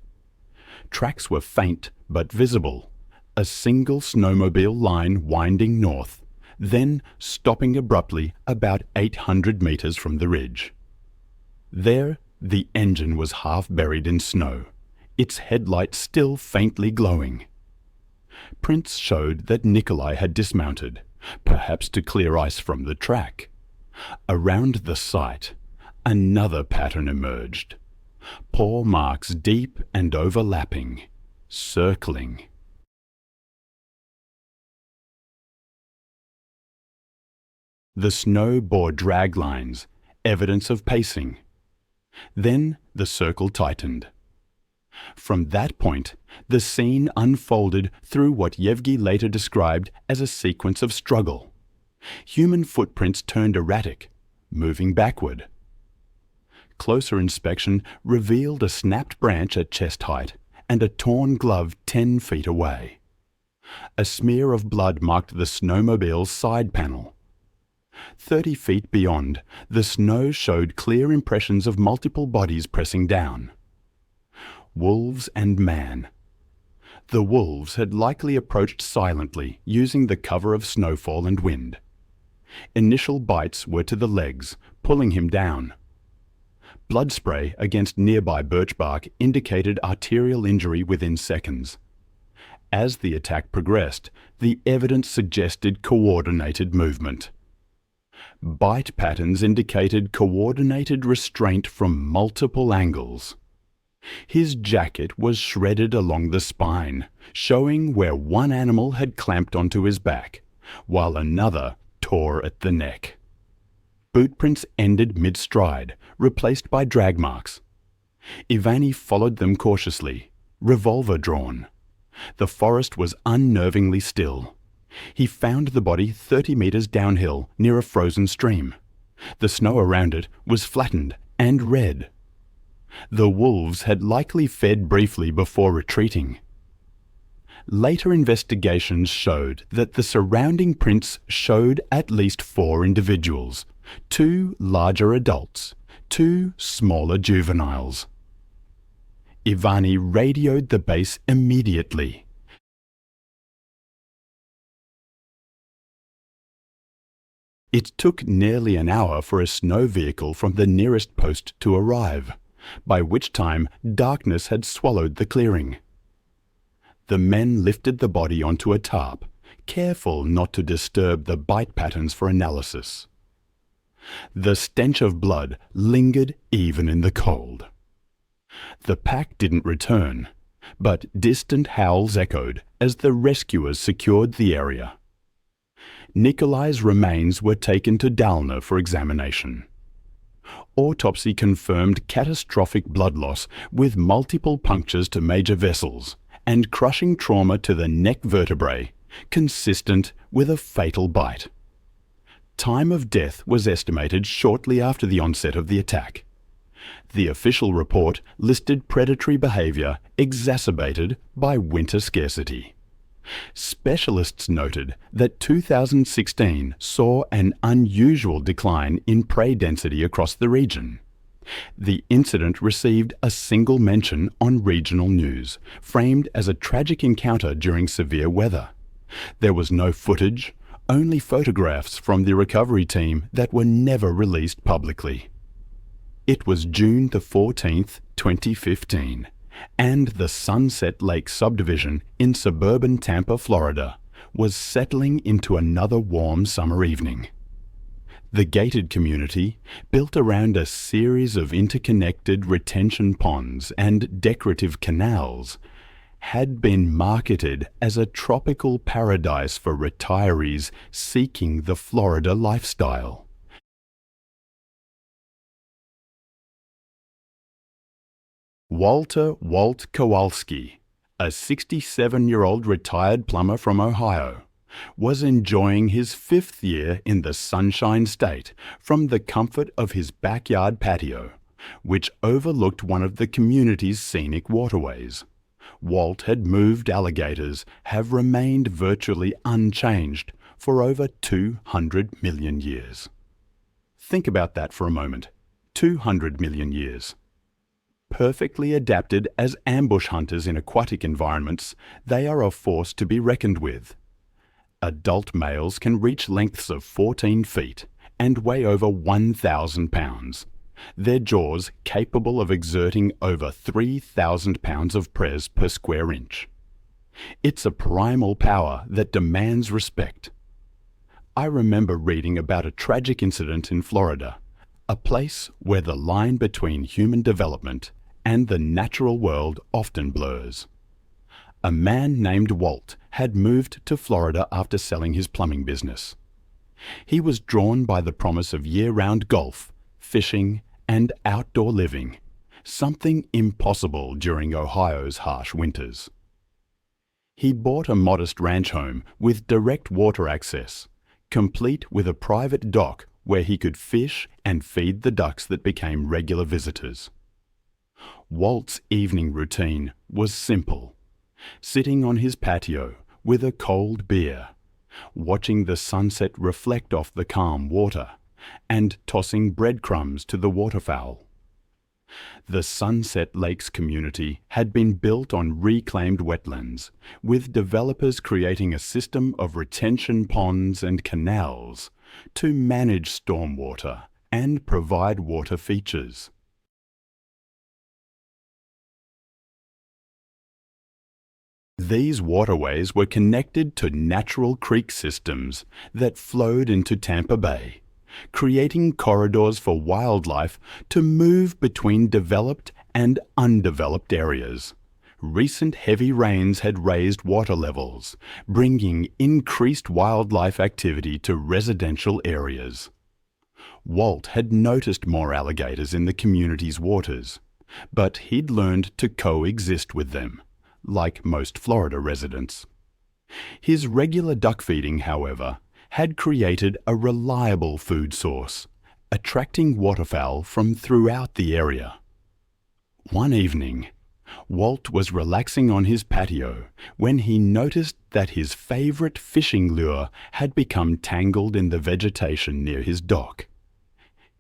A: Tracks were faint but visible, a single snowmobile line winding north, then stopping abruptly about 800 meters from the ridge. There, the engine was half buried in snow, its headlights still faintly glowing. Prints showed that Nikolai had dismounted, perhaps to clear ice from the track. Around the site, another pattern emerged. Paw marks deep and overlapping, circling. The snow bore drag lines, evidence of pacing. Then the circle tightened. From that point, the scene unfolded through what Yevgeny later described as a sequence of struggle. Human footprints turned erratic, moving backward. Closer inspection revealed a snapped branch at chest height and a torn glove 10 feet away. A smear of blood marked the snowmobile's side panel. 30 feet beyond, the snow showed clear impressions of multiple bodies pressing down. Wolves and man. The wolves had likely approached silently, using the cover of snowfall and wind. Initial bites were to the legs, pulling him down. Blood spray against nearby birch bark indicated arterial injury within seconds. As the attack progressed, the evidence suggested coordinated movement. Bite patterns indicated coordinated restraint from multiple angles. His jacket was shredded along the spine, showing where one animal had clamped onto his back, while another tore at the neck. Bootprints ended mid-stride, replaced by drag marks. Ivani followed them cautiously, revolver drawn. The forest was unnervingly still. He found the body 30 meters downhill near a frozen stream. The snow around it was flattened and red. The wolves had likely fed briefly before retreating. Later investigations showed that the surrounding prints showed at least 4 individuals, 2 larger adults, 2 smaller juveniles. Ivani radioed the base immediately. It took nearly an hour for a snow vehicle from the nearest post to arrive, by which time darkness had swallowed the clearing. The men lifted the body onto a tarp, careful not to disturb the bite patterns for analysis. The stench of blood lingered even in the cold. The pack didn't return, but distant howls echoed as the rescuers secured the area. Nikolai's remains were taken to Dalna for examination. Autopsy confirmed catastrophic blood loss with multiple punctures to major vessels and crushing trauma to the neck vertebrae, consistent with a fatal bite. Time of death was estimated shortly after the onset of the attack. The official report listed predatory behavior exacerbated by winter scarcity. Specialists noted that 2016 saw an unusual decline in prey density across the region. The incident received a single mention on regional news, framed as a tragic encounter during severe weather. There was no footage, only photographs from the recovery team that were never released publicly. It was June the 14th, 2015, and the Sunset Lake subdivision in suburban Tampa, Florida, was settling into another warm summer evening. The gated community, built around a series of interconnected retention ponds and decorative canals, had been marketed as a tropical paradise for retirees seeking the Florida lifestyle. Walter Walt Kowalski, a 67-year-old retired plumber from Ohio, was enjoying his 5th year in the Sunshine State from the comfort of his backyard patio, which overlooked one of the community's scenic waterways. Walt had moved alligators have remained virtually unchanged for over 200 million years. Think about that for a moment. 200 million years. Perfectly adapted as ambush hunters in aquatic environments, they are a force to be reckoned with. Adult males can reach lengths of 14 feet and weigh over 1,000 pounds. Their jaws capable of exerting over 3,000 pounds of press per square inch. It's a primal power that demands respect. I remember reading about a tragic incident in Florida, a place where the line between human development and the natural world often blurs. A man named Walt had moved to Florida after selling his plumbing business. He was drawn by the promise of year-round golf, fishing, and outdoor living, something impossible during Ohio's harsh winters. He bought a modest ranch home with direct water access, complete with a private dock where he could fish and feed the ducks that became regular visitors. Walt's evening routine was simple. Sitting on his patio with a cold beer, watching the sunset reflect off the calm water, and tossing breadcrumbs to the waterfowl. The Sunset Lakes community had been built on reclaimed wetlands, with developers creating a system of retention ponds and canals to manage stormwater and provide water features. These waterways were connected to natural creek systems that flowed into Tampa Bay, creating corridors for wildlife to move between developed and undeveloped areas. Recent heavy rains had raised water levels, bringing increased wildlife activity to residential areas. Walt had noticed more alligators in the community's waters, but he'd learned to coexist with them, like most Florida residents. His regular duck feeding, however, had created a reliable food source, attracting waterfowl from throughout the area. One evening, Walt was relaxing on his patio when he noticed that his favorite fishing lure had become tangled in the vegetation near his dock.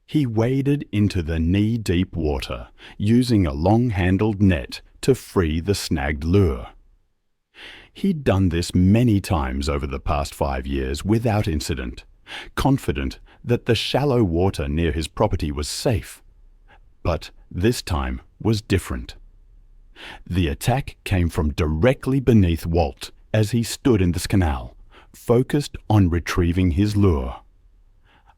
A: He waded into the knee-deep water, using a long-handled net to free the snagged lure. He'd done this many times over the past 5 years without incident, confident that the shallow water near his property was safe. But this time was different. The attack came from directly beneath Walt as he stood in this canal, focused on retrieving his lure.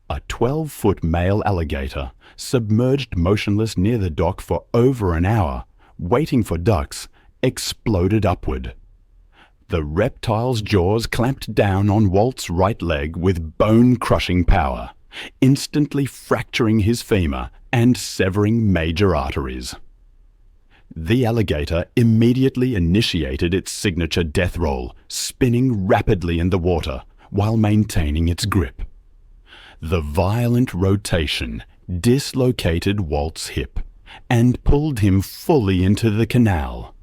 A: A 12-foot male alligator, submerged motionless near the dock for over an hour, waiting for ducks, exploded upward. The reptile's jaws clamped down on Walt's right leg with bone-crushing power, instantly fracturing his femur and severing major arteries. The alligator immediately initiated its signature death roll, spinning rapidly in the water while maintaining its grip. The violent rotation dislocated Walt's hip and pulled him fully into the canal.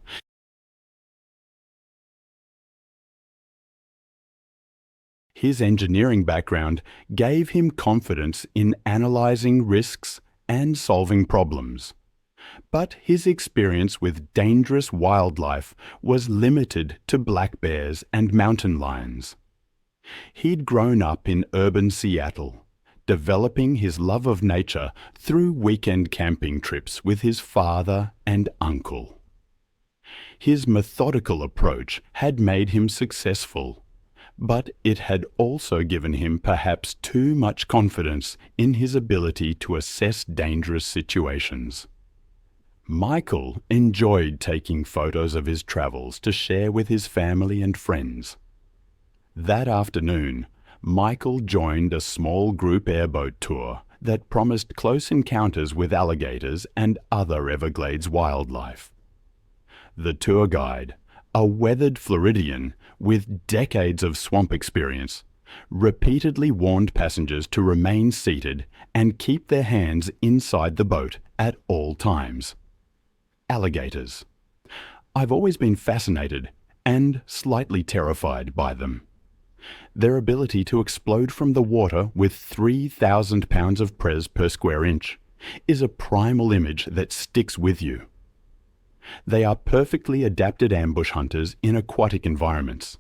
A: His engineering background gave him confidence in analyzing risks and solving problems. But his experience with dangerous wildlife was limited to black bears and mountain lions. He'd grown up in urban Seattle, developing his love of nature through weekend camping trips with his father and uncle. His methodical approach had made him successful, but it had also given him perhaps too much confidence in his ability to assess dangerous situations. Michael enjoyed taking photos of his travels to share with his family and friends. That afternoon, Michael joined a small group airboat tour that promised close encounters with alligators and other Everglades wildlife. The tour guide, a weathered Floridian with decades of swamp experience, repeatedly warned passengers to remain seated and keep their hands inside the boat at all times. Alligators. I've always been fascinated and slightly terrified by them. Their ability to explode from the water with 3,000 pounds of pres per square inch is a primal image that sticks with you. They are perfectly adapted ambush hunters in aquatic environments.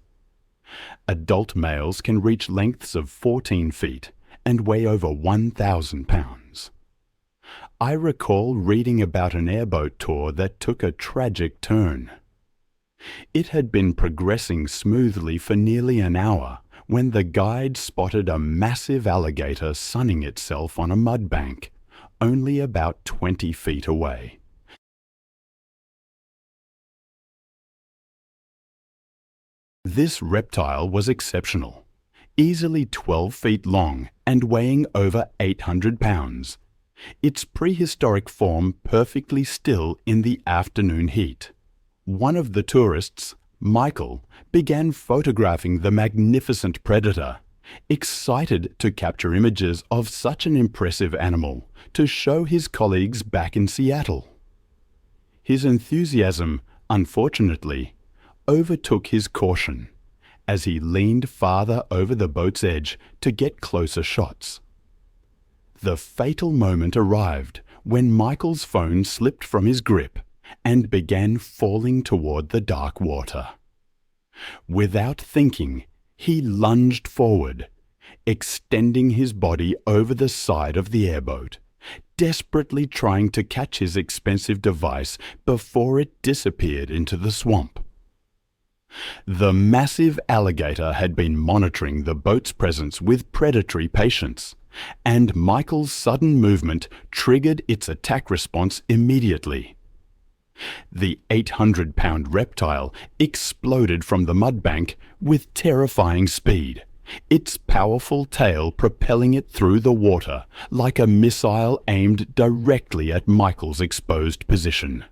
A: Adult males can reach lengths of 14 feet and weigh over 1,000 pounds. I recall reading about an airboat tour that took a tragic turn. It had been progressing smoothly for nearly an hour when the guide spotted a massive alligator sunning itself on a mud bank, only about 20 feet away. This reptile was exceptional, easily 12 feet long and weighing over 800 pounds. Its prehistoric form perfectly still in the afternoon heat. One of the tourists, Michael, began photographing the magnificent predator, excited to capture images of such an impressive animal to show his colleagues back in Seattle. His enthusiasm, unfortunately, overtook his caution as he leaned farther over the boat's edge to get closer shots. The fatal moment arrived when Michael's phone slipped from his grip and began falling toward the dark water. Without thinking, he lunged forward, extending his body over the side of the airboat, desperately trying to catch his expensive device before it disappeared into the swamp. The massive alligator had been monitoring the boat's presence with predatory patience, and Michael's sudden movement triggered its attack response immediately. The 800-pound reptile exploded from the mud bank with terrifying speed, its powerful tail propelling it through the water like a missile aimed directly at Michael's exposed position.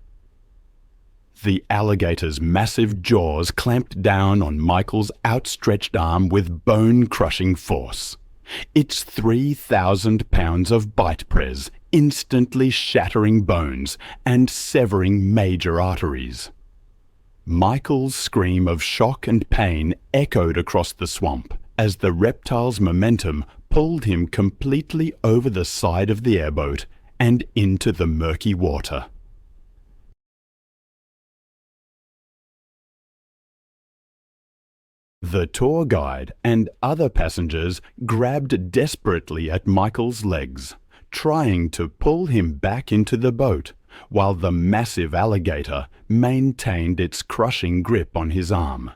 A: The alligator's massive jaws clamped down on Michael's outstretched arm with bone-crushing force. Its 3,000 pounds of bite pres instantly shattering bones and severing major arteries. Michael's scream of shock and pain echoed across the swamp as the reptile's momentum pulled him completely over the side of the airboat and into the murky water. The tour guide and other passengers grabbed desperately at Michael's legs, trying to pull him back into the boat, while the massive alligator maintained its crushing grip on his arm.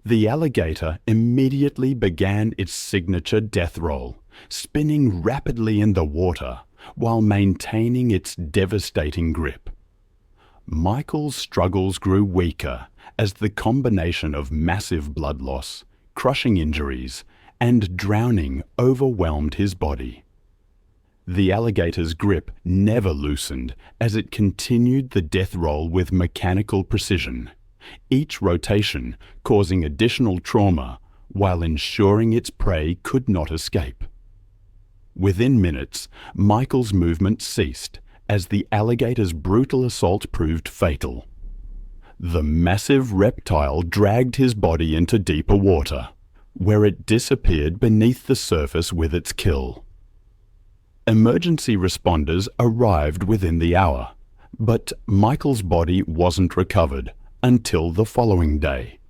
A: The alligator immediately began its signature death roll, spinning rapidly in the water while maintaining its devastating grip. Michael's struggles grew weaker as the combination of massive blood loss, crushing injuries, and drowning overwhelmed his body. The alligator's grip never loosened as it continued the death roll with mechanical precision, each rotation causing additional trauma while ensuring its prey could not escape. Within minutes, Michael's movement ceased as the alligator's brutal assault proved fatal. The massive reptile dragged his body into deeper water, where it disappeared beneath the surface with its kill. Emergency responders arrived within the hour, but Michael's body wasn't recovered until the following day,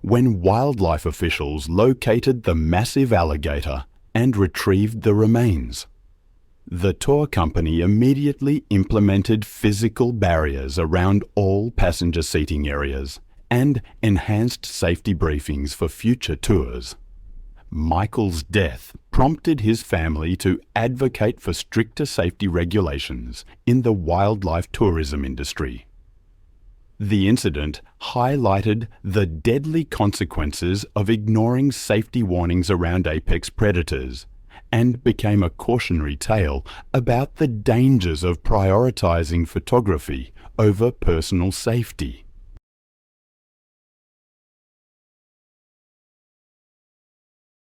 A: when wildlife officials located the massive alligator and retrieved the remains. The tour company immediately implemented physical barriers around all passenger seating areas and enhanced safety briefings for future tours. Michael's death prompted his family to advocate for stricter safety regulations in the wildlife tourism industry. The incident highlighted the deadly consequences of ignoring safety warnings around apex predators and became a cautionary tale about the dangers of prioritizing photography over personal safety.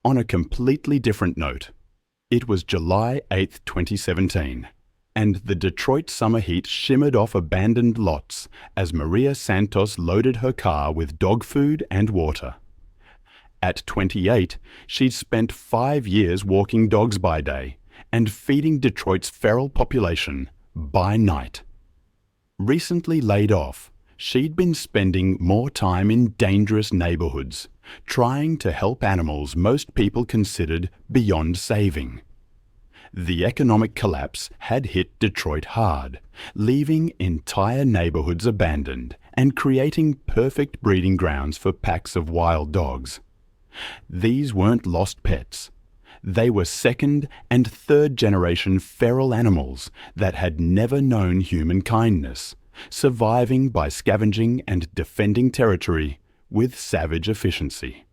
A: On a completely different note, it was July 8, 2017, and the Detroit summer heat shimmered off abandoned lots as Maria Santos loaded her car with dog food and water. At 28, she'd spent 5 years walking dogs by day and feeding Detroit's feral population by night. Recently laid off, she'd been spending more time in dangerous neighborhoods, trying to help animals most people considered beyond saving. The economic collapse had hit Detroit hard, leaving entire neighborhoods abandoned and creating perfect breeding grounds for packs of wild dogs. These weren't lost pets. They were second and third generation feral animals that had never known human kindness, surviving by scavenging and defending territory with savage efficiency.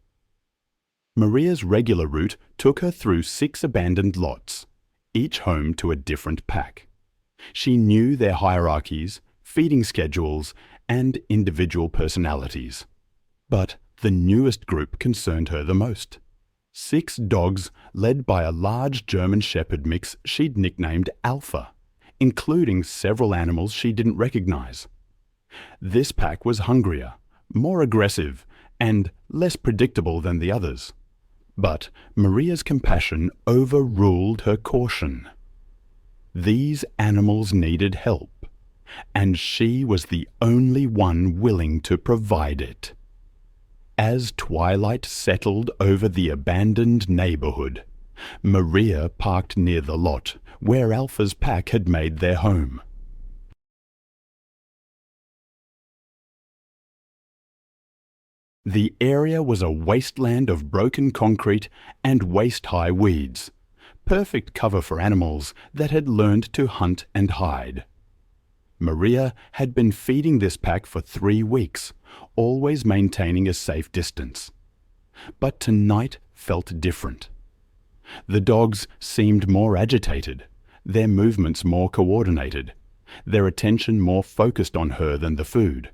A: Maria's regular route took her through 6 abandoned lots, each home to a different pack. She knew their hierarchies, feeding schedules, and individual personalities. But the newest group concerned her the most. 6 dogs led by a large German Shepherd mix she'd nicknamed Alpha, including several animals she didn't recognize. This pack was hungrier, more aggressive, and less predictable than the others. But Maria's compassion overruled her caution. These animals needed help, and she was the only one willing to provide it. As twilight settled over the abandoned neighborhood, Maria parked near the lot where Alpha's pack had made their home. The area was a wasteland of broken concrete and waist-high weeds, perfect cover for animals that had learned to hunt and hide. Maria had been feeding this pack for 3 weeks, always maintaining a safe distance. But tonight felt different. The dogs seemed more agitated, their movements more coordinated, their attention more focused on her than the food.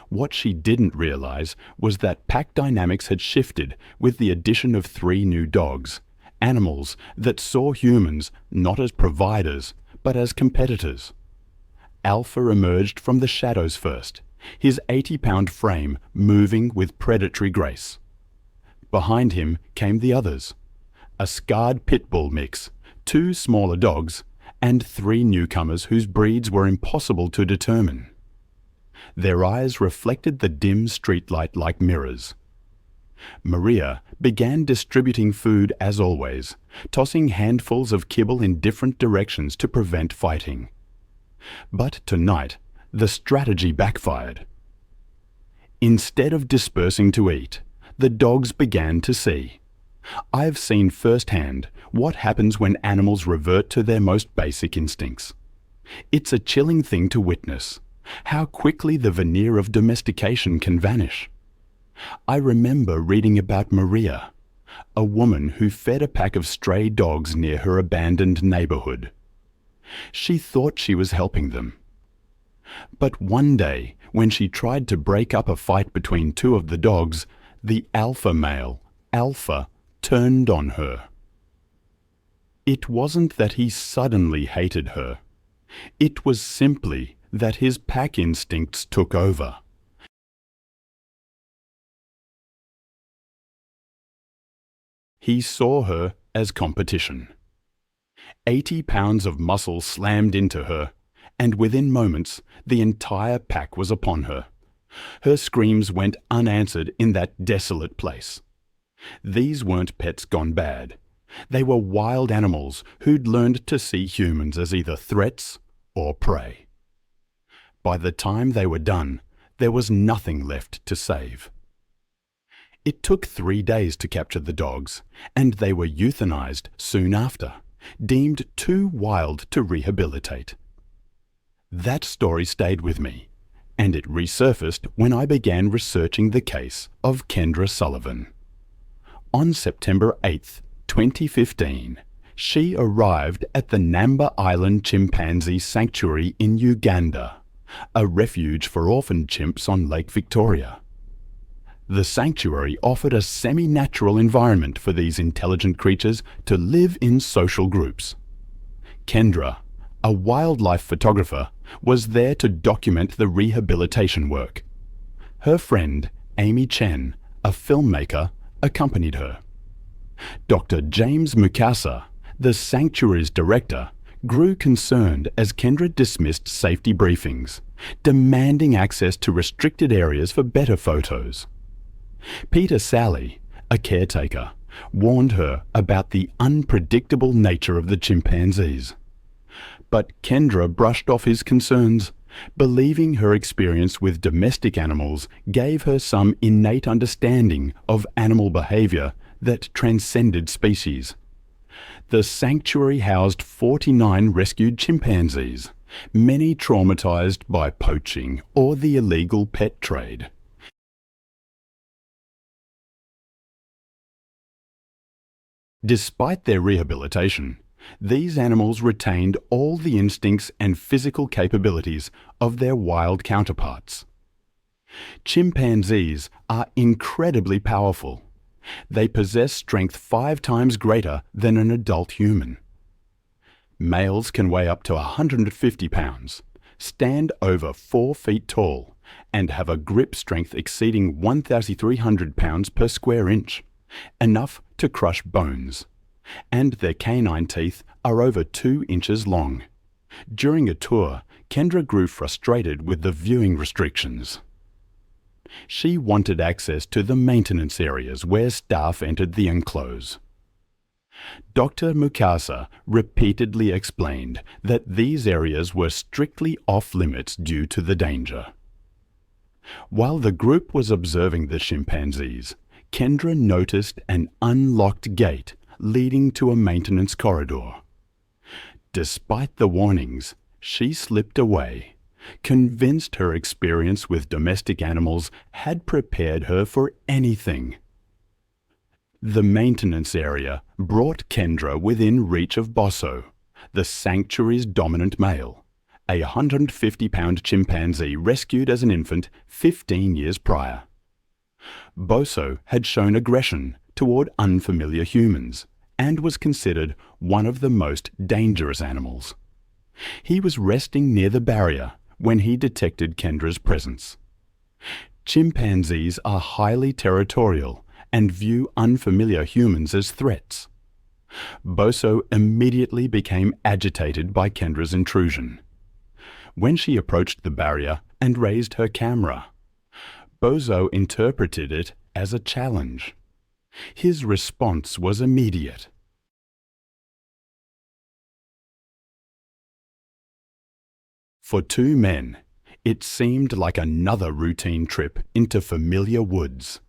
A: What she didn't realize was that pack dynamics had shifted with the addition of 3 new dogs, animals that saw humans not as providers, but as competitors. Alpha emerged from the shadows first, his 80-pound frame moving with predatory grace. Behind him came the others, a scarred pit bull mix, 2 smaller dogs, and 3 newcomers whose breeds were impossible to determine. Their eyes reflected the dim streetlight like mirrors. Maria began distributing food as always, tossing handfuls of kibble in different directions to prevent fighting. But tonight, the strategy backfired. Instead of dispersing to eat, the dogs began to see. I've seen firsthand what happens when animals revert to their most basic instincts. It's a chilling thing to witness, how quickly the veneer of domestication can vanish. I remember reading about Maria, a woman who fed a pack of stray dogs near her abandoned neighborhood. She thought she was helping them. But one day, when she tried to break up a fight between 2 of the dogs, the alpha male, Alpha, turned on her. It wasn't that he suddenly hated her. It was simply that his pack instincts took over. He saw her as competition. 80 pounds of muscle slammed into her, and within moments the entire pack was upon her. Her screams went unanswered in that desolate place. These weren't pets gone bad. They were wild animals who'd learned to see humans as either threats or prey. By the time they were done, there was nothing left to save. It took 3 days to capture the dogs, and they were euthanized soon after, deemed too wild to rehabilitate. That story stayed with me, and it resurfaced when I began researching the case of Kendra Sullivan. On September 8, 2015, she arrived at the Namba Island Chimpanzee Sanctuary in Uganda, a refuge for orphaned chimps on Lake Victoria. The sanctuary offered a semi-natural environment for these intelligent creatures to live in social groups. Kendra, a wildlife photographer, was there to document the rehabilitation work. Her friend, Amy Chen, a filmmaker, accompanied her. Dr. James Mukasa, the sanctuary's director, grew concerned as Kendra dismissed safety briefings, demanding access to restricted areas for better photos. Peter Sally, a caretaker, warned her about the unpredictable nature of the chimpanzees. But Kendra brushed off his concerns, believing her experience with domestic animals gave her some innate understanding of animal behavior that transcended species. The sanctuary housed 49 rescued chimpanzees, many traumatized by poaching or the illegal pet trade. Despite their rehabilitation, these animals retained all the instincts and physical capabilities of their wild counterparts. Chimpanzees are incredibly powerful. They possess strength 5 times greater than an adult human. Males can weigh up to 150 pounds, stand over 4 feet tall, and have a grip strength exceeding 1,300 pounds per square inch, enough to crush bones. And their canine teeth are over 2 inches long. During a tour, Kendra grew frustrated with the viewing restrictions. She wanted access to the maintenance areas where staff entered the enclosure. Dr. Mukasa repeatedly explained that these areas were strictly off-limits due to the danger. While the group was observing the chimpanzees, Kendra noticed an unlocked gate leading to a maintenance corridor. Despite the warnings, she slipped away, convinced her experience with domestic animals had prepared her for anything. The maintenance area brought Kendra within reach of Bosso, the sanctuary's dominant male, a 150-pound chimpanzee rescued as an infant 15 years prior. Bosso had shown aggression toward unfamiliar humans and was considered one of the most dangerous animals. He was resting near the barrier when he detected Kendra's presence. Chimpanzees are highly territorial and view unfamiliar humans as threats. Bosso immediately became agitated by Kendra's intrusion. When she approached the barrier and raised her camera, Bosso interpreted it as a challenge. His response was immediate. For 2 men, it seemed like another routine trip into familiar woods.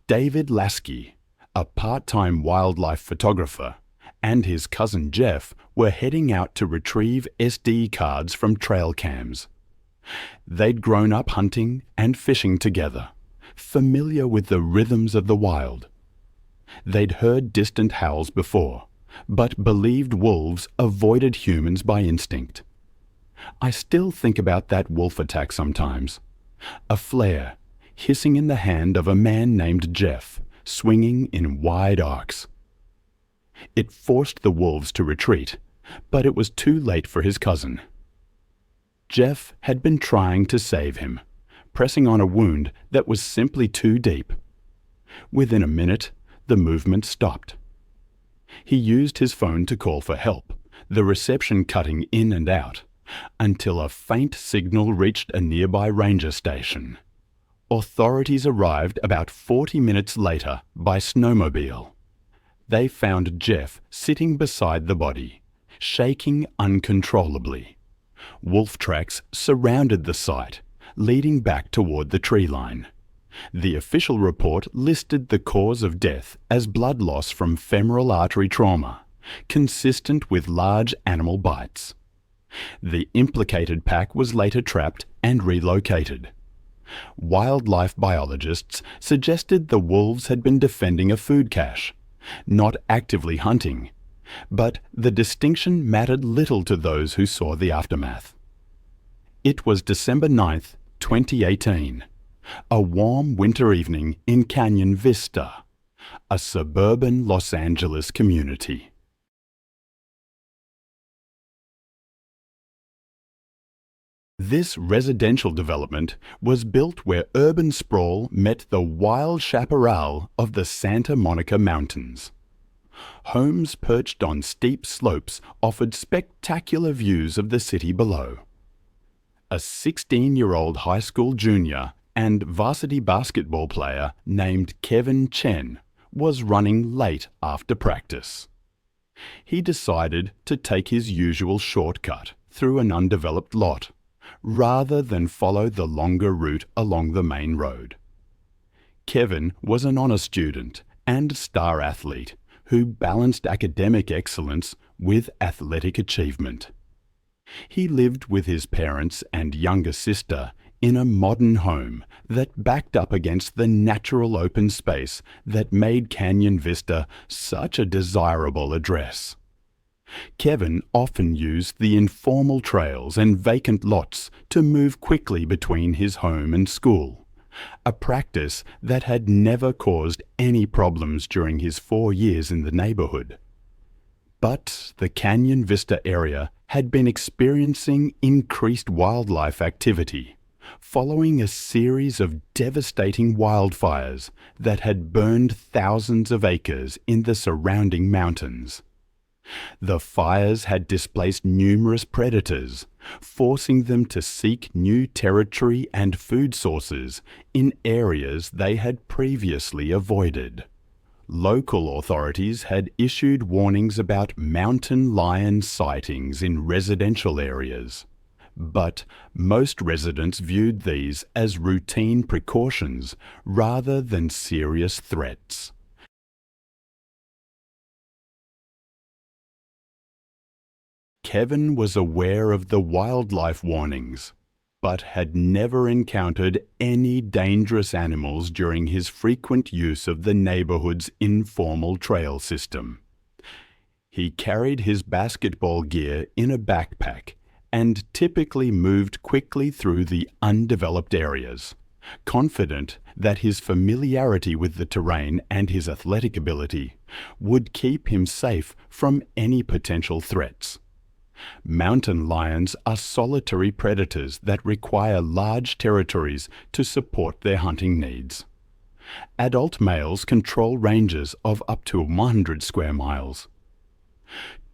A: David Lasky, a part-time wildlife photographer, and his cousin Jeff were heading out to retrieve SD cards from trail cams. They'd grown up hunting and fishing together, familiar with the rhythms of the wild. They'd heard distant howls before, but believed wolves avoided humans by instinct. I still think about that wolf attack sometimes. A flare, hissing in the hand of a man named Jeff, swinging in wide arcs. It forced the wolves to retreat, but it was too late for his cousin. Jeff had been trying to save him, pressing on a wound that was simply too deep. Within a minute, the movement stopped. He used his phone to call for help, the reception cutting in and out, until a faint signal reached a nearby ranger station. Authorities arrived about 40 minutes later by snowmobile. they found Jeff sitting beside the body, shaking uncontrollably. Wolf tracks surrounded the site, leading back toward the tree line. The official report listed the cause of death as blood loss from femoral artery trauma, consistent with large animal bites. The implicated pack was later trapped and relocated. Wildlife biologists suggested the wolves had been defending a food cache, not actively hunting, but the distinction mattered little to those who saw the aftermath. It was December 9th, 2018, a warm winter evening in Canyon Vista, a suburban Los Angeles community. This residential development was built where urban sprawl met the wild chaparral of the Santa Monica Mountains. Homes perched on steep slopes offered spectacular views of the city below. A 16-year-old high school junior and varsity basketball player named Kevin Chen was running late after practice. He decided to take his usual shortcut through an undeveloped lot, rather than follow the longer route along the main road. Kevin was an honor student and star athlete who balanced academic excellence with athletic achievement. He lived with his parents and younger sister in a modern home that backed up against the natural open space that made Canyon Vista such a desirable address. Kevin often used the informal trails and vacant lots to move quickly between his home and school, a practice that had never caused any problems during his 4 years in the neighborhood. But the Canyon Vista area had been experiencing increased wildlife activity following a series of devastating wildfires that had burned thousands of acres in the surrounding mountains. The fires had displaced numerous predators, forcing them to seek new territory and food sources in areas they had previously avoided. Local authorities had issued warnings about mountain lion sightings in residential areas, but most residents viewed these as routine precautions rather than serious threats. Kevin was aware of the wildlife warnings, but had never encountered any dangerous animals during his frequent use of the neighborhood's informal trail system. He carried his basketball gear in a backpack and typically moved quickly through the undeveloped areas, confident that his familiarity with the terrain and his athletic ability would keep him safe from any potential threats. Mountain lions are solitary predators that require large territories to support their hunting needs. Adult males control ranges of up to 100 square miles.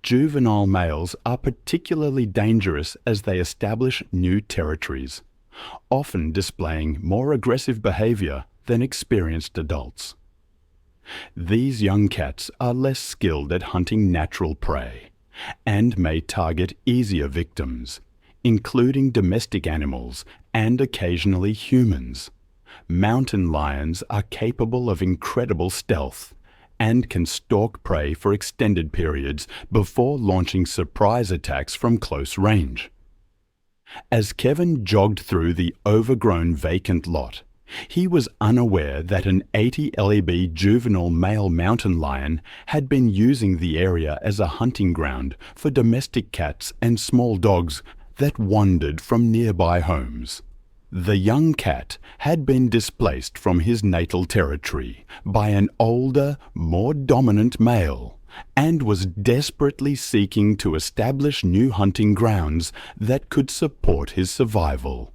A: Juvenile males are particularly dangerous as they establish new territories, often displaying more aggressive behavior than experienced adults. These young cats are less skilled at hunting natural prey and may target easier victims, including domestic animals and occasionally humans. Mountain lions are capable of incredible stealth and can stalk prey for extended periods before launching surprise attacks from close range. As Kevin jogged through the overgrown vacant lot, he was unaware that an 80 lb juvenile male mountain lion had been using the area as a hunting ground for domestic cats and small dogs that wandered from nearby homes. The young cat had been displaced from his natal territory by an older, more dominant male and was desperately seeking to establish new hunting grounds that could support his survival.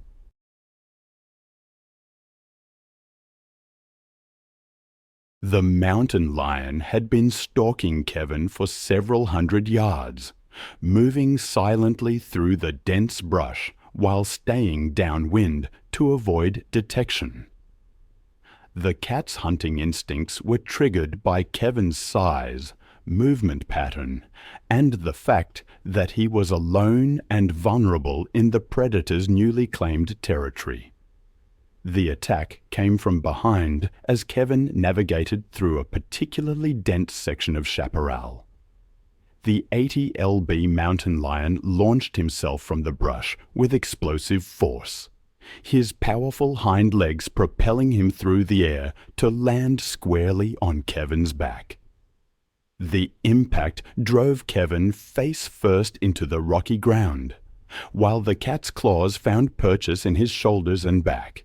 A: The mountain lion had been stalking Kevin for several hundred yards, moving silently through the dense brush while staying downwind to avoid detection. The cat's hunting instincts were triggered by Kevin's size, movement pattern, and the fact that he was alone and vulnerable in the predator's newly claimed territory. The attack came from behind as Kevin navigated through a particularly dense section of chaparral. The 80 lb mountain lion launched himself from the brush with explosive force, his powerful hind legs propelling him through the air to land squarely on Kevin's back. The impact drove Kevin face first into the rocky ground, while the cat's claws found purchase in his shoulders and back.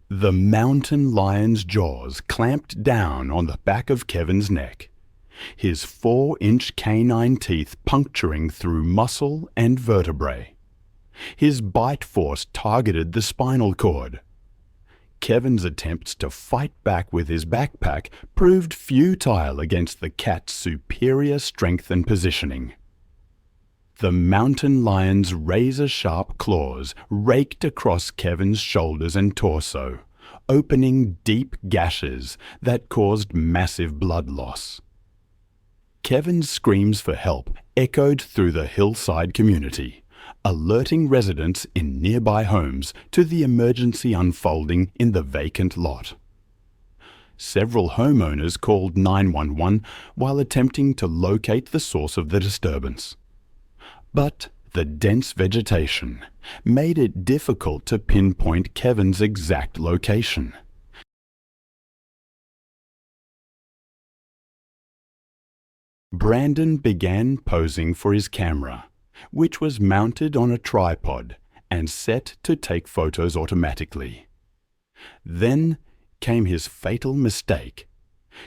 A: The mountain lion's jaws clamped down on the back of Kevin's neck, his 4-inch canine teeth puncturing through muscle and vertebrae. His bite force targeted the spinal cord. Kevin's attempts to fight back with his backpack proved futile against the cat's superior strength and positioning. The mountain lion's razor-sharp claws raked across Kevin's shoulders and torso, opening deep gashes that caused massive blood loss. Kevin's screams for help echoed through the hillside community, alerting residents in nearby homes to the emergency unfolding in the vacant lot. Several homeowners called 911 while attempting to locate the source of the disturbance. But the dense vegetation made it difficult to pinpoint Kevin's exact location. Brandon began posing for his camera, which was mounted on a tripod and set to take photos automatically. Then came his fatal mistake,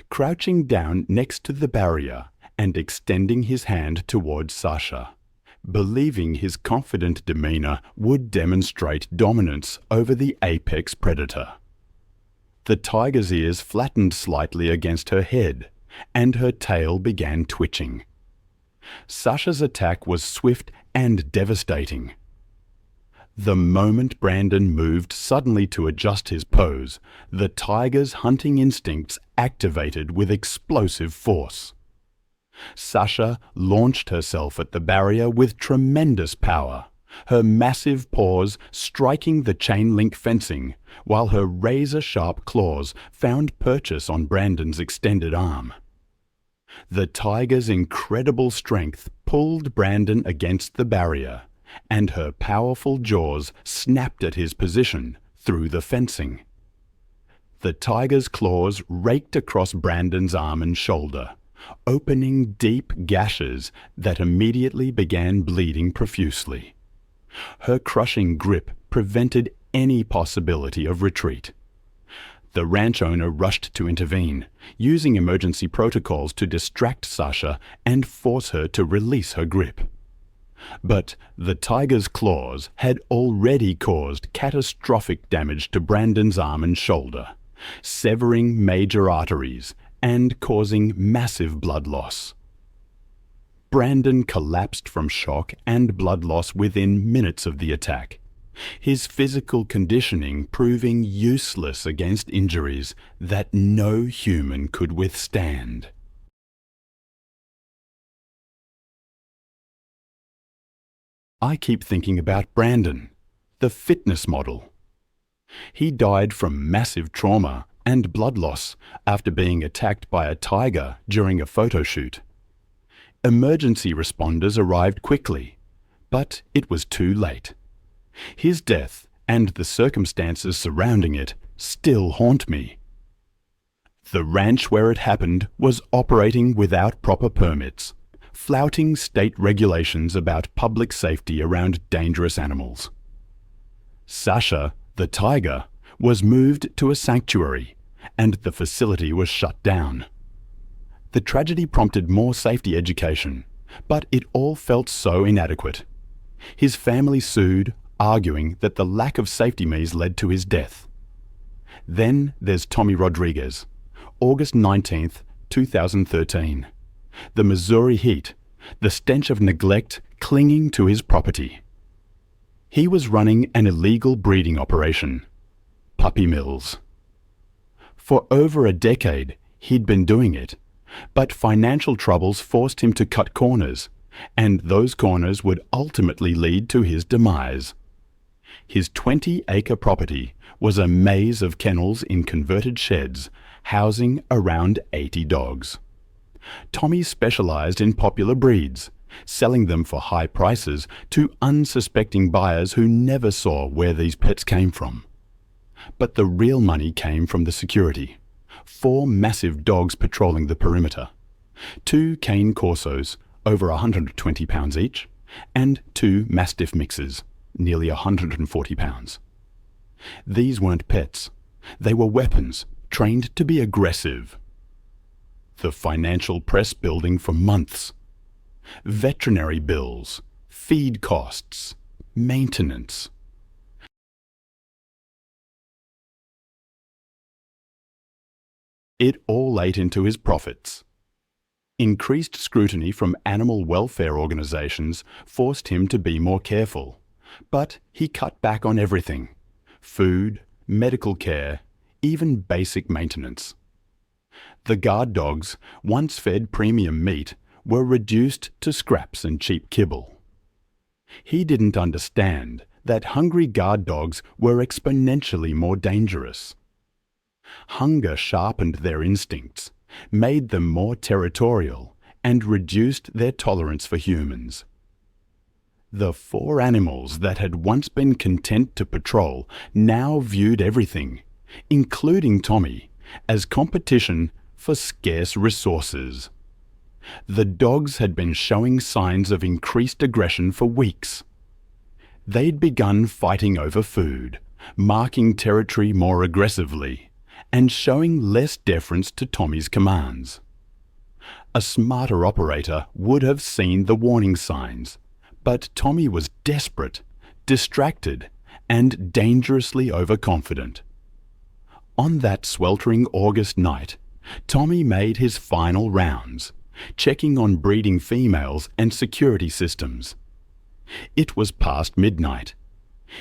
A: crouching down next to the barrier and extending his hand towards Sasha, believing his confident demeanor would demonstrate dominance over the apex predator. The tiger's ears flattened slightly against her head, and her tail began twitching. Sasha's attack was swift and devastating. The moment Brandon moved suddenly to adjust his pose, the tiger's hunting instincts activated with explosive force. Sasha launched herself at the barrier with tremendous power, her massive paws striking the chain-link fencing, while her razor-sharp claws found purchase on Brandon's extended arm. The tiger's incredible strength pulled Brandon against the barrier, and her powerful jaws snapped at his position through the fencing. The tiger's claws raked across Brandon's arm and shoulder, opening deep gashes that immediately began bleeding profusely. Her crushing grip prevented any possibility of retreat. The ranch owner rushed to intervene, using emergency protocols to distract Sasha and force her to release her grip. But the tiger's claws had already caused catastrophic damage to Brandon's arm and shoulder, severing major arteries and causing massive blood loss. Brandon collapsed from shock and blood loss within minutes of the attack, his physical conditioning proving useless against injuries that no human could withstand. I keep thinking about Brandon, the fitness model. He died from massive trauma and blood loss after being attacked by a tiger during a photo shoot. Emergency responders arrived quickly, but it was too late. His death and the circumstances surrounding it still haunt me. The ranch where it happened was operating without proper permits, flouting state regulations about public safety around dangerous animals. Sasha, the tiger, was moved to a sanctuary, and the facility was shut down. The tragedy prompted more safety education, but it all felt so inadequate. His family sued, arguing that the lack of safety measures led to his death. Then there's Tommy Rodriguez, August 19th, 2013. The Missouri heat, the stench of neglect clinging to his property. He was running an illegal breeding operation, puppy mills. For over a decade, he'd been doing it, but financial troubles forced him to cut corners, and those corners would ultimately lead to his demise. His 20-acre property was a maze of kennels in converted sheds, housing around 80 dogs. Tommy specialized in popular breeds, selling them for high prices to unsuspecting buyers who never saw where these pets came from. But the real money came from the security. 4 massive dogs patrolling the perimeter, 2 cane corsos, over 120 pounds each, and 2 mastiff mixes, nearly 140 pounds. These weren't pets. They were weapons, trained to be aggressive. The financial press building for months. Veterinary bills, feed costs, maintenance. It all ate into his profits. Increased scrutiny from animal welfare organizations forced him to be more careful, but he cut back on everything: food, medical care, even basic maintenance. The guard dogs, once fed premium meat, were reduced to scraps and cheap kibble. He didn't understand that hungry guard dogs were exponentially more dangerous. Hunger sharpened their instincts, made them more territorial, and reduced their tolerance for humans. The 4 animals that had once been content to patrol now viewed everything, including Tommy, as competition for scarce resources. The dogs had been showing signs of increased aggression for weeks. They'd begun fighting over food, marking territory more aggressively, and showing less deference to Tommy's commands. A smarter operator would have seen the warning signs, but Tommy was desperate, distracted, and dangerously overconfident. On that sweltering August night, Tommy made his final rounds, checking on breeding females and security systems. It was past midnight.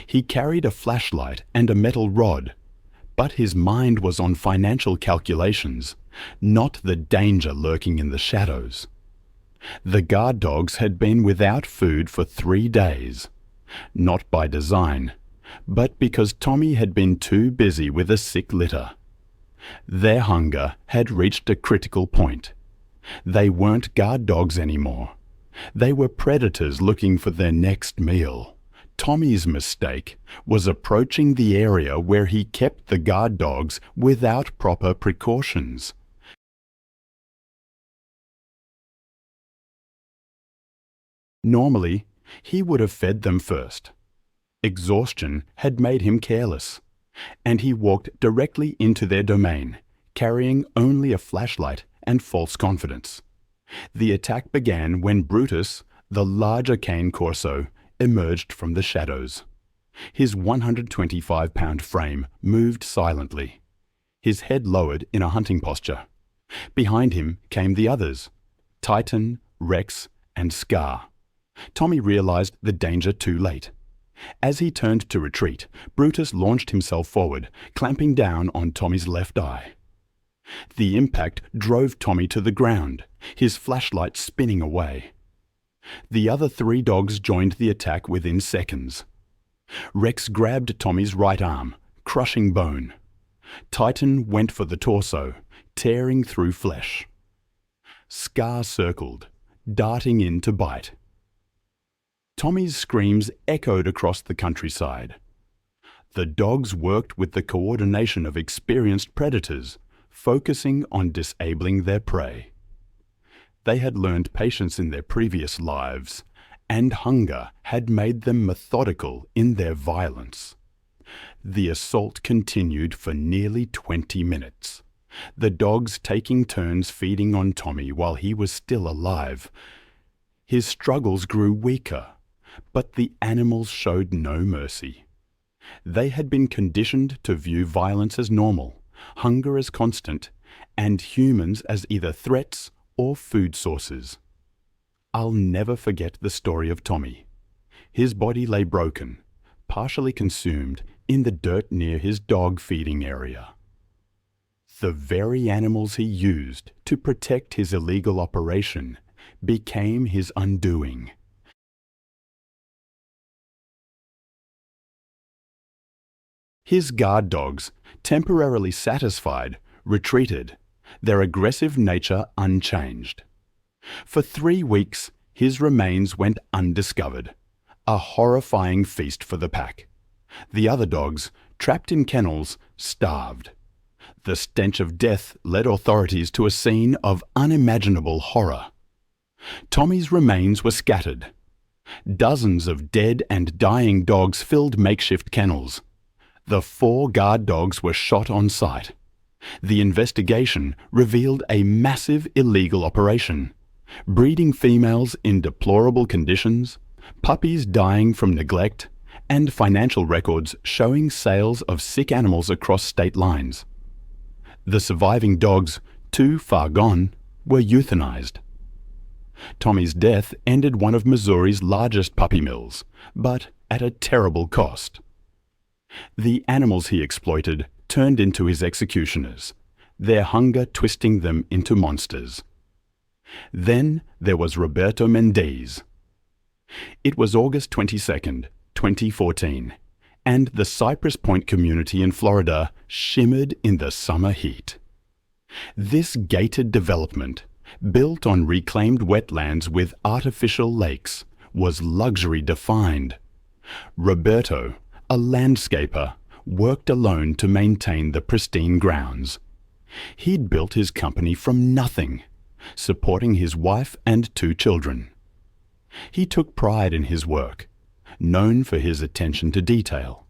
A: He carried a flashlight and a metal rod, but his mind was on financial calculations, not the danger lurking in the shadows. The guard dogs had been without food for 3 days, not by design, but because Tommy had been too busy with a sick litter. Their hunger had reached a critical point. They weren't guard dogs anymore. They were predators looking for their next meal. Tommy's mistake was approaching the area where he kept the guard dogs without proper precautions. Normally, he would have fed them first. Exhaustion had made him careless, and he walked directly into their domain, carrying only a flashlight and false confidence. The attack began when Brutus, the larger cane corso, emerged from the shadows. His 125-pound frame moved silently, his head lowered in a hunting posture. Behind him came the others, Titan, Rex, and Scar. Tommy realized the danger too late. As he turned to retreat, Brutus launched himself forward, clamping down on Tommy's left eye. The impact drove Tommy to the ground, his flashlight spinning away. The other 3 dogs joined the attack within seconds. Rex grabbed Tommy's right arm, crushing bone. Titan went for the torso, tearing through flesh. Scar circled, darting in to bite. Tommy's screams echoed across the countryside. The dogs worked with the coordination of experienced predators, focusing on disabling their prey. They had learned patience in their previous lives, and hunger had made them methodical in their violence. The assault continued for nearly 20 minutes, the dogs taking turns feeding on Tommy while he was still alive. His struggles grew weaker, but the animals showed no mercy. They had been conditioned to view violence as normal, hunger as constant, and humans as either threats or food sources. I'll never forget the story of Tommy. His body lay broken, partially consumed, in the dirt near his dog feeding area. The very animals he used to protect his illegal operation became his undoing. His guard dogs, temporarily satisfied, retreated, their aggressive nature unchanged. For 3 weeks, his remains went undiscovered, a horrifying feast for the pack. The other dogs, trapped in kennels, starved. The stench of death led authorities to a scene of unimaginable horror. Tommy's remains were scattered. Dozens of dead and dying dogs filled makeshift kennels. The 4 guard dogs were shot on sight. The investigation revealed a massive illegal operation, breeding females in deplorable conditions, puppies dying from neglect, and financial records showing sales of sick animals across state lines. The surviving dogs, too far gone, were euthanized. Tommy's death ended one of Missouri's largest puppy mills, but at a terrible cost. The animals he exploited turned into his executioners, their hunger twisting them into monsters. Then there was Roberto Mendez. It was August 22nd, 2014, and the Cypress Point community in Florida shimmered in the summer heat. This gated development, built on reclaimed wetlands with artificial lakes, was luxury defined. Roberto, a landscaper, worked alone to maintain the pristine grounds. He'd built his company from nothing, supporting his wife and 2 children. He took pride in his work, known for his attention to detail.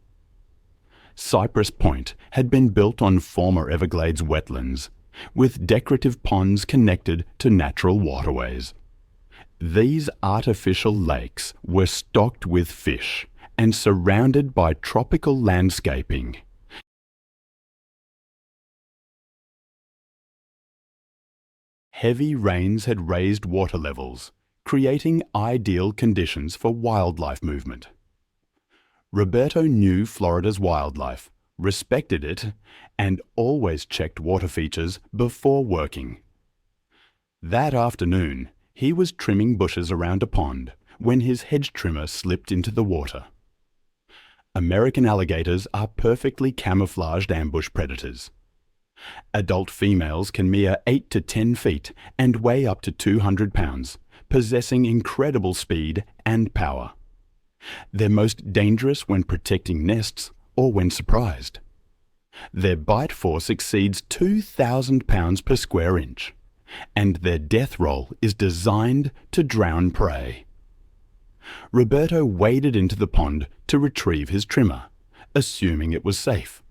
A: Cypress Point had been built on former Everglades wetlands, with decorative ponds connected to natural waterways. These artificial lakes were stocked with fish and surrounded by tropical landscaping. Heavy rains had raised water levels, creating ideal conditions for wildlife movement. Roberto knew Florida's wildlife, respected it, and always checked water features before working. That afternoon, he was trimming bushes around a pond when his hedge trimmer slipped into the water. American alligators are perfectly camouflaged ambush predators. Adult females can mere 8 to 10 feet and weigh up to 200 pounds, possessing incredible speed and power. They're most dangerous when protecting nests or when surprised. Their bite force exceeds 2,000 pounds per square inch, and their death roll is designed to drown prey. Roberto waded into the pond to retrieve his trimmer, assuming it was safe.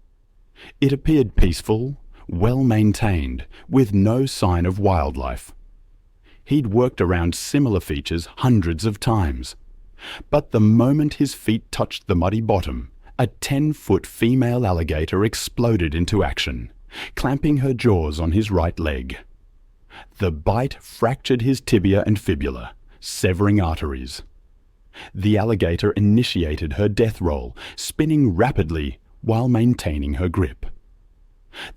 A: It appeared peaceful, well-maintained, with no sign of wildlife. He'd worked around similar features hundreds of times. But the moment his feet touched the muddy bottom, a 10-foot female alligator exploded into action, clamping her jaws on his right leg. The bite fractured his tibia and fibula, severing arteries. The alligator initiated her death roll, spinning rapidly while maintaining her grip.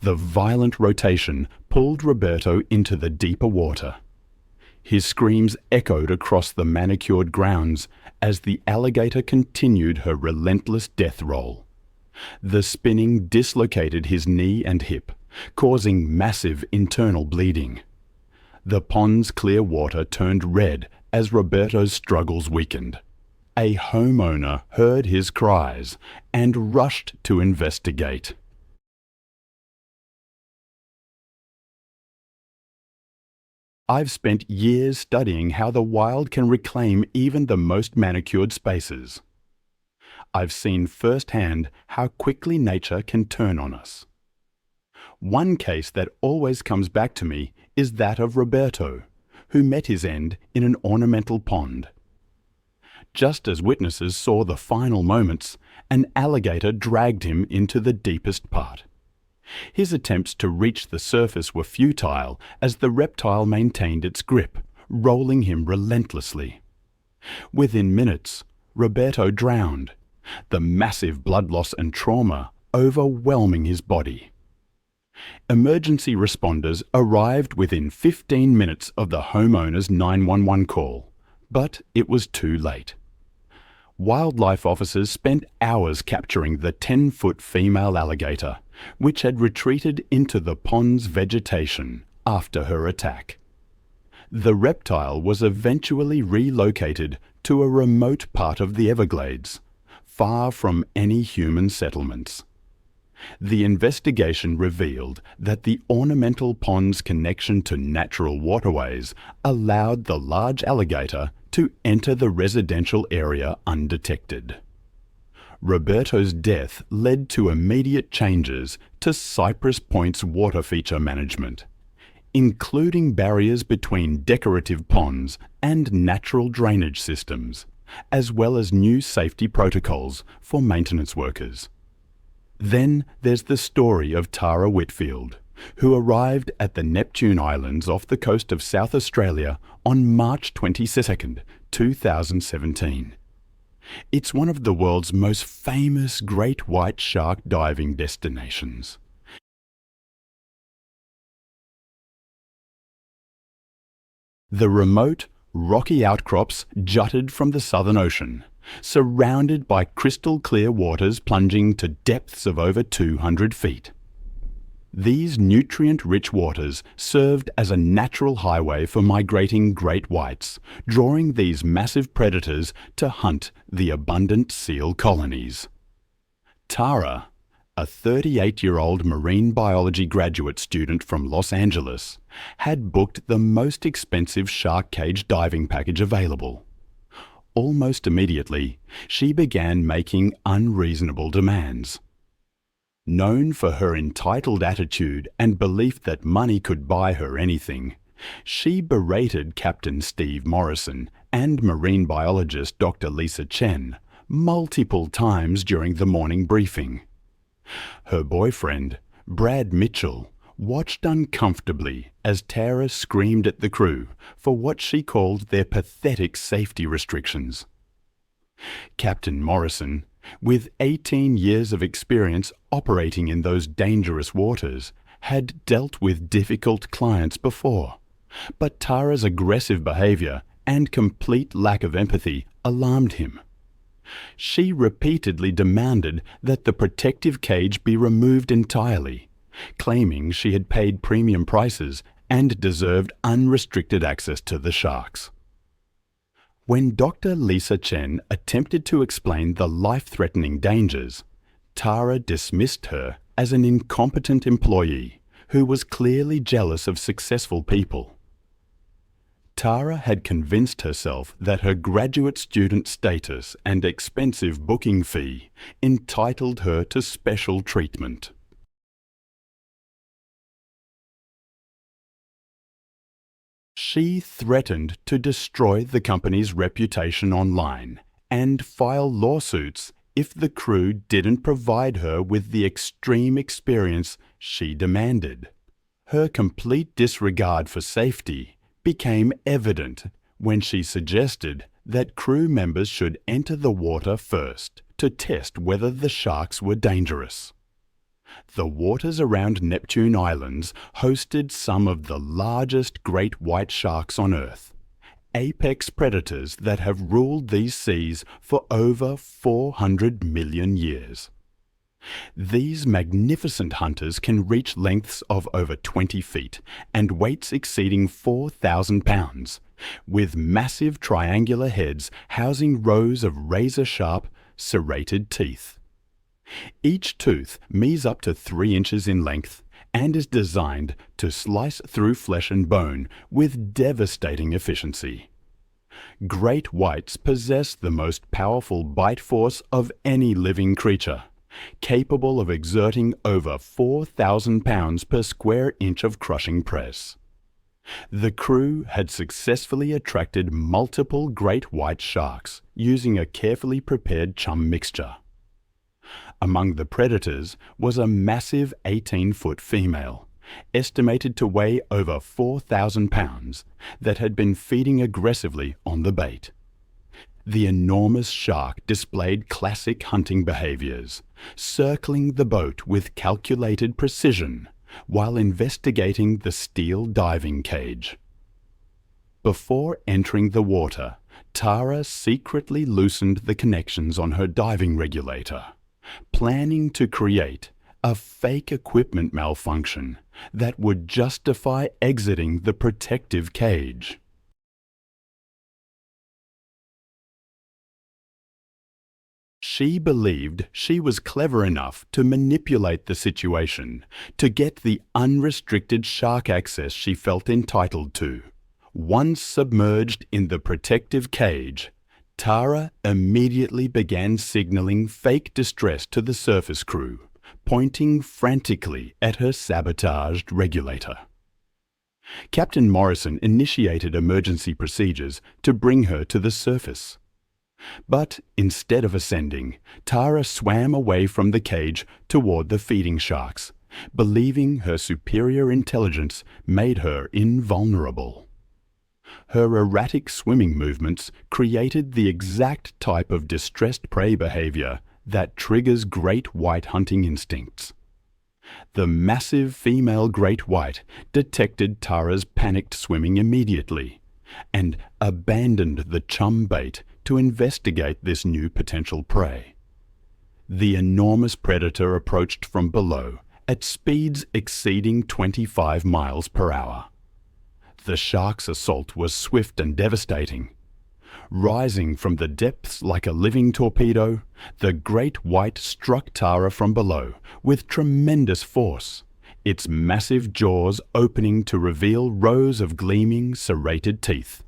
A: The violent rotation pulled Roberto into the deeper water. His screams echoed across the manicured grounds as the alligator continued her relentless death roll. The spinning dislocated his knee and hip, causing massive internal bleeding. The pond's clear water turned red as Roberto's struggles weakened. A homeowner heard his cries and rushed to investigate. I've spent years studying how the wild can reclaim even the most manicured spaces. I've seen firsthand how quickly nature can turn on us. One case that always comes back to me is that of Roberto, who met his end in an ornamental pond. Just as witnesses saw the final moments, an alligator dragged him into the deepest part. His attempts to reach the surface were futile as the reptile maintained its grip, rolling him relentlessly. Within minutes, Roberto drowned, the massive blood loss and trauma overwhelming his body. Emergency responders arrived within 15 minutes of the homeowner's 911 call, but it was too late. Wildlife officers spent hours capturing the 10-foot female alligator, which had retreated into the pond's vegetation after her attack. The reptile was eventually relocated to a remote part of the Everglades, far from any human settlements. The investigation revealed that the ornamental pond's connection to natural waterways allowed the large alligator to enter the residential area undetected. Roberto's death led to immediate changes to Cypress Point's water feature management, including barriers between decorative ponds and natural drainage systems, as well as new safety protocols for maintenance workers. Then there's the story of Tara Whitfield, who arrived at the Neptune Islands off the coast of South Australia on March 22, 2017. It's one of the world's most famous great white shark diving destinations. The remote, rocky outcrops jutted from the Southern Ocean, surrounded by crystal-clear waters plunging to depths of over 200 feet. These nutrient-rich waters served as a natural highway for migrating great whites, drawing these massive predators to hunt the abundant seal colonies. Tara, a 38-year-old marine biology graduate student from Los Angeles, had booked the most expensive shark cage diving package available. Almost immediately, she began making unreasonable demands. Known for her entitled attitude and belief that money could buy her anything, she berated Captain Steve Morrison and marine biologist Dr. Lisa Chen multiple times during the morning briefing. Her boyfriend, Brad Mitchell, watched uncomfortably as Tara screamed at the crew for what she called their pathetic safety restrictions. Captain Morrison, with 18 years of experience operating in those dangerous waters, had dealt with difficult clients before, but Tara's aggressive behavior and complete lack of empathy alarmed him. She repeatedly demanded that the protective cage be removed entirely, claiming she had paid premium prices and deserved unrestricted access to the sharks. When Dr. Lisa Chen attempted to explain the life-threatening dangers, Tara dismissed her as an incompetent employee who was clearly jealous of successful people. Tara had convinced herself that her graduate student status and expensive booking fee entitled her to special treatment. She threatened to destroy the company's reputation online and file lawsuits if the crew didn't provide her with the extreme experience she demanded. Her complete disregard for safety became evident when she suggested that crew members should enter the water first to test whether the sharks were dangerous. The waters around Neptune Islands hosted some of the largest great white sharks on Earth, apex predators that have ruled these seas for over 400 million years. These magnificent hunters can reach lengths of over 20 feet and weights exceeding 4,000 pounds, with massive triangular heads housing rows of razor-sharp, serrated teeth. Each tooth measures up to 3 inches in length and is designed to slice through flesh and bone with devastating efficiency. Great whites possess the most powerful bite force of any living creature, capable of exerting over 4,000 pounds per square inch of crushing press. The crew had successfully attracted multiple great white sharks using a carefully prepared chum mixture. Among the predators was a massive 18-foot female, estimated to weigh over 4,000 pounds, that had been feeding aggressively on the bait. The enormous shark displayed classic hunting behaviors, circling the boat with calculated precision, while investigating the steel diving cage. Before entering the water, Tara secretly loosened the connections on her diving regulator, planning to create a fake equipment malfunction that would justify exiting the protective cage. She believed she was clever enough to manipulate the situation to get the unrestricted shark access she felt entitled to. Once submerged in the protective cage, Tara immediately began signaling fake distress to the surface crew, pointing frantically at her sabotaged regulator. Captain Morrison initiated emergency procedures to bring her to the surface. But instead of ascending, Tara swam away from the cage toward the feeding sharks, believing her superior intelligence made her invulnerable. Her erratic swimming movements created the exact type of distressed prey behavior that triggers great white hunting instincts. The massive female great white detected Tara's panicked swimming immediately and abandoned the chum bait to investigate this new potential prey. The enormous predator approached from below at speeds exceeding 25 miles per hour. The shark's assault was swift and devastating. Rising from the depths like a living torpedo, the great white struck Tara from below with tremendous force, its massive jaws opening to reveal rows of gleaming, serrated teeth.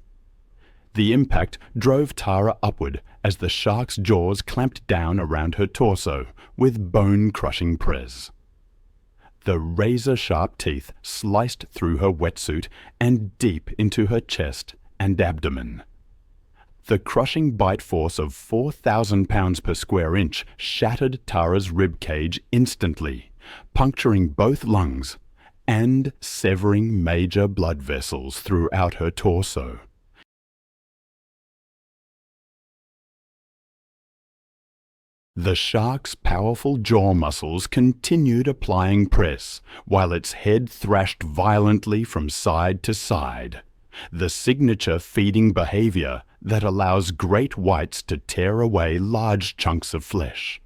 A: The impact drove Tara upward as the shark's jaws clamped down around her torso with bone-crushing press. The razor-sharp teeth sliced through her wetsuit and deep into her chest and abdomen. The crushing bite force of 4,000 pounds per square inch shattered Tara's rib cage instantly, puncturing both lungs and severing major blood vessels throughout her torso. The shark's powerful jaw muscles continued applying press, while its head thrashed violently from side to side, the signature feeding behavior that allows great whites to tear away large chunks of flesh.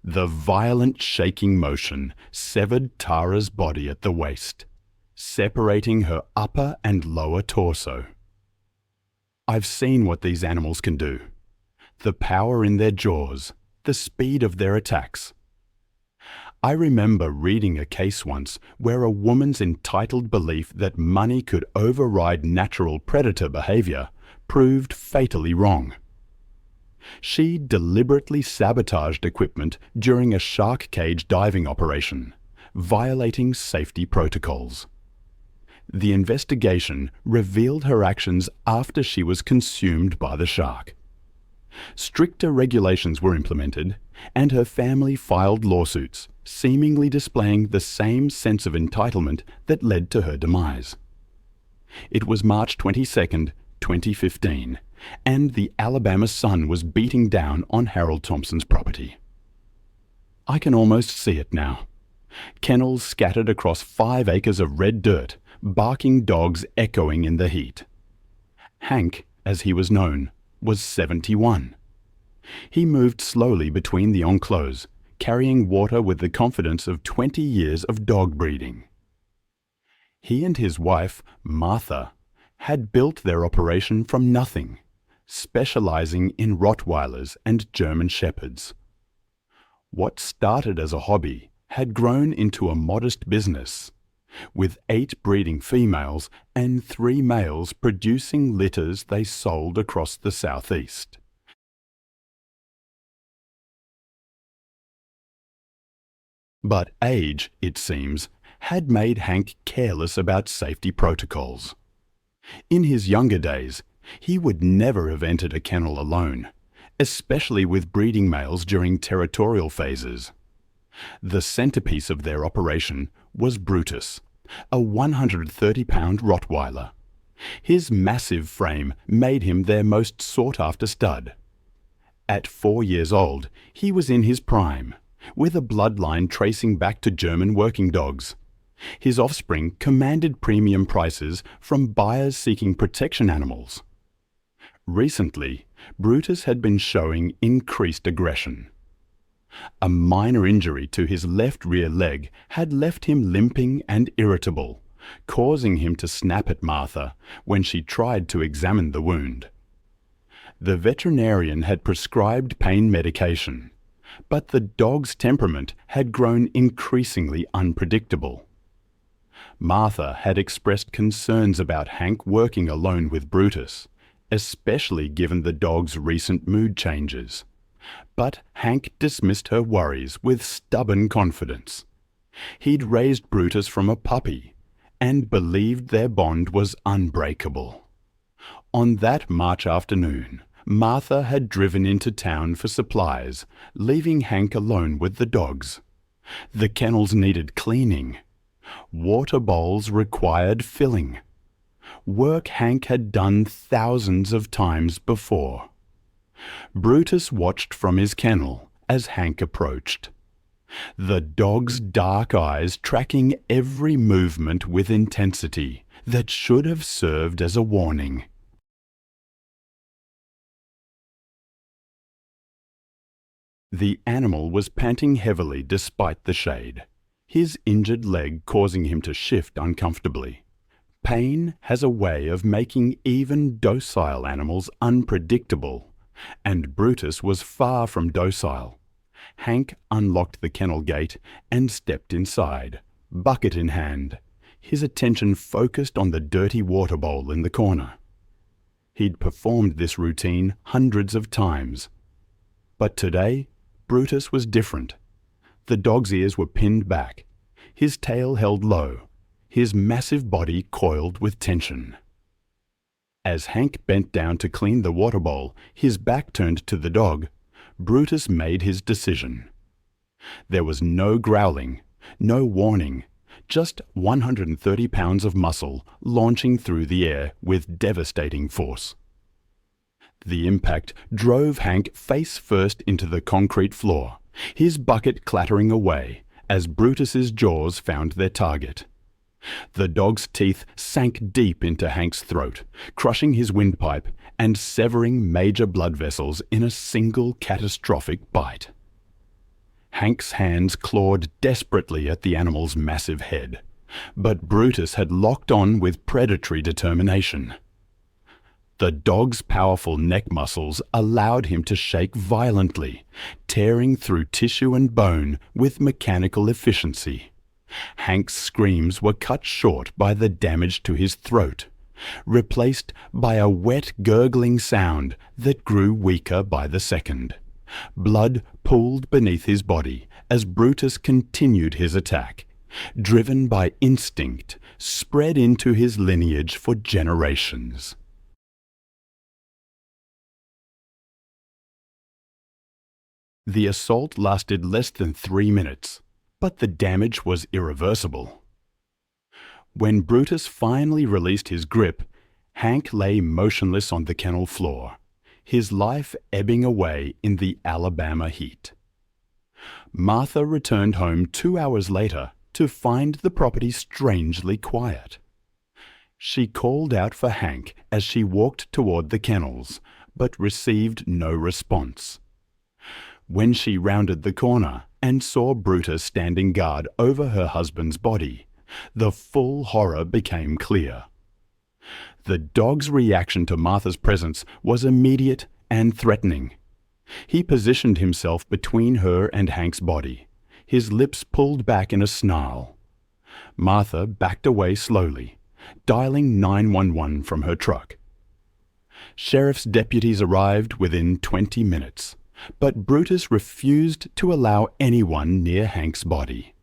A: The violent shaking motion severed Tara's body at the waist, separating her upper and lower torso. I've seen what these animals can do. The power in their jaws, the speed of their attacks. I remember reading a case once where a woman's entitled belief that money could override natural predator behavior proved fatally wrong. She deliberately sabotaged equipment during a shark cage diving operation, violating safety protocols. The investigation revealed her actions after she was consumed by the shark. Stricter regulations were implemented, and her family filed lawsuits, seemingly displaying the same sense of entitlement that led to her demise. It was March 22, 2015, and the Alabama sun was beating down on Harold Thompson's property. I can almost see it now. Kennels scattered across 5 acres of red dirt, barking dogs echoing in the heat. Hank, as he was known, was 71. He moved slowly between the enclos, carrying water with the confidence of 20 years of dog breeding. He and his wife, Martha, had built their operation from nothing, specializing in Rottweilers and German Shepherds. What started as a hobby had grown into a modest business, with 8 breeding females and 3 males producing litters they sold across the southeast. But age, it seems, had made Hank careless about safety protocols. In his younger days, he would never have entered a kennel alone, especially with breeding males during territorial phases. The centerpiece of their operation was Brutus, a 130-pound Rottweiler. His massive frame made him their most sought-after stud. At 4 years old, he was in his prime, with a bloodline tracing back to German working dogs. His offspring commanded premium prices from buyers seeking protection animals. Recently, Brutus had been showing increased aggression. A minor injury to his left rear leg had left him limping and irritable, causing him to snap at Martha when she tried to examine the wound. The veterinarian had prescribed pain medication, but the dog's temperament had grown increasingly unpredictable. Martha had expressed concerns about Hank working alone with Brutus, especially given the dog's recent mood changes. But Hank dismissed her worries with stubborn confidence. He'd raised Brutus from a puppy and believed their bond was unbreakable. On that March afternoon, Martha had driven into town for supplies, leaving Hank alone with the dogs. The kennels needed cleaning. Water bowls required filling. Work Hank had done thousands of times before. Brutus watched from his kennel as Hank approached, the dog's dark eyes tracking every movement with intensity that should have served as a warning. The animal was panting heavily despite the shade, his injured leg causing him to shift uncomfortably. Pain has a way of making even docile animals unpredictable, and Brutus was far from docile. Hank unlocked the kennel gate and stepped inside, bucket in hand, his attention focused on the dirty water bowl in the corner. He'd performed this routine hundreds of times. But today, Brutus was different. The dog's ears were pinned back, his tail held low, his massive body coiled with tension. As Hank bent down to clean the water bowl, his back turned to the dog, Brutus made his decision. There was no growling, no warning, just 130 pounds of muscle launching through the air with devastating force. The impact drove Hank face first into the concrete floor, his bucket clattering away as Brutus's jaws found their target. The dog's teeth sank deep into Hank's throat, crushing his windpipe and severing major blood vessels in a single catastrophic bite. Hank's hands clawed desperately at the animal's massive head, but Brutus had locked on with predatory determination. The dog's powerful neck muscles allowed him to shake violently, tearing through tissue and bone with mechanical efficiency. Hank's screams were cut short by the damage to his throat, replaced by a wet, gurgling sound that grew weaker by the second. Blood pooled beneath his body as Brutus continued his attack, driven by instinct spread into his lineage for generations. The assault lasted less than 3 minutes, but the damage was irreversible. When Brutus finally released his grip, Hank lay motionless on the kennel floor, his life ebbing away in the Alabama heat. Martha returned home 2 hours later to find the property strangely quiet. She called out for Hank as she walked toward the kennels, but received no response. When she rounded the corner and saw Brutus standing guard over her husband's body, the full horror became clear. The dog's reaction to Martha's presence was immediate and threatening. He positioned himself between her and Hank's body, his lips pulled back in a snarl. Martha backed away slowly, dialing 911 from her truck. Sheriff's deputies arrived within 20 minutes. But Brutus refused to allow anyone near Hank's body.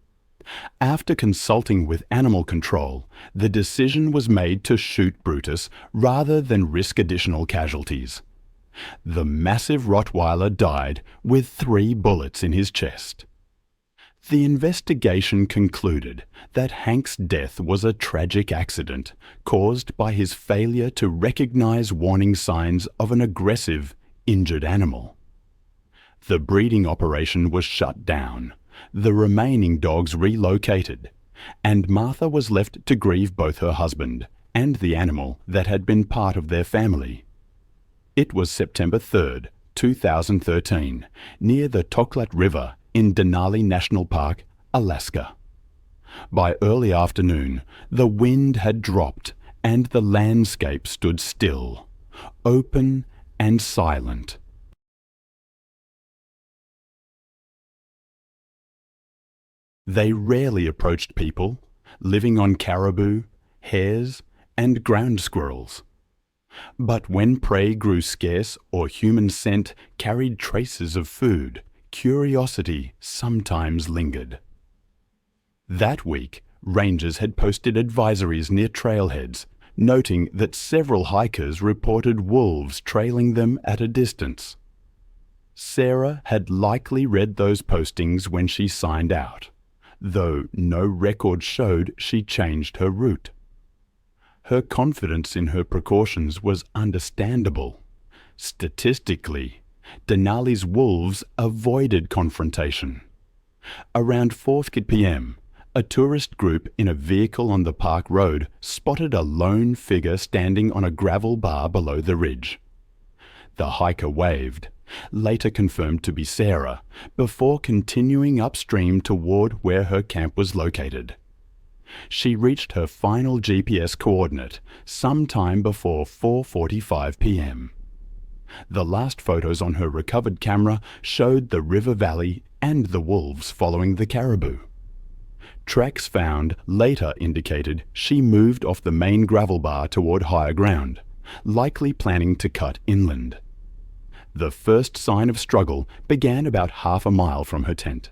A: After consulting with animal control, the decision was made to shoot Brutus rather than risk additional casualties. The massive Rottweiler died with 3 bullets in his chest. The investigation concluded that Hank's death was a tragic accident caused by his failure to recognize warning signs of an aggressive, injured animal. The breeding operation was shut down, the remaining dogs relocated, and Martha was left to grieve both her husband and the animal that had been part of their family. It was September 3rd, 2013, near the Toklat River in Denali National Park, Alaska. By early afternoon, the wind had dropped and the landscape stood still, open and silent. They rarely approached people, living on caribou, hares, and ground squirrels. But when prey grew scarce or human scent carried traces of food, curiosity sometimes lingered. That week, rangers had posted advisories near trailheads, noting that several hikers reported wolves trailing them at a distance. Sarah had likely read those postings when she signed out, though no record showed she changed her route. Her confidence in her precautions was understandable. Statistically, Denali's wolves avoided confrontation. Around 4 p.m., a tourist group in a vehicle on the park road spotted a lone figure standing on a gravel bar below the ridge. The hiker waved, later confirmed to be Sarah, before continuing upstream toward where her camp was located. She reached her final GPS coordinate sometime before 4:45 p.m. The last photos on her recovered camera showed the river valley and the wolves following the caribou. Tracks found later indicated she moved off the main gravel bar toward higher ground, likely planning to cut inland. The first sign of struggle began about half a mile from her tent.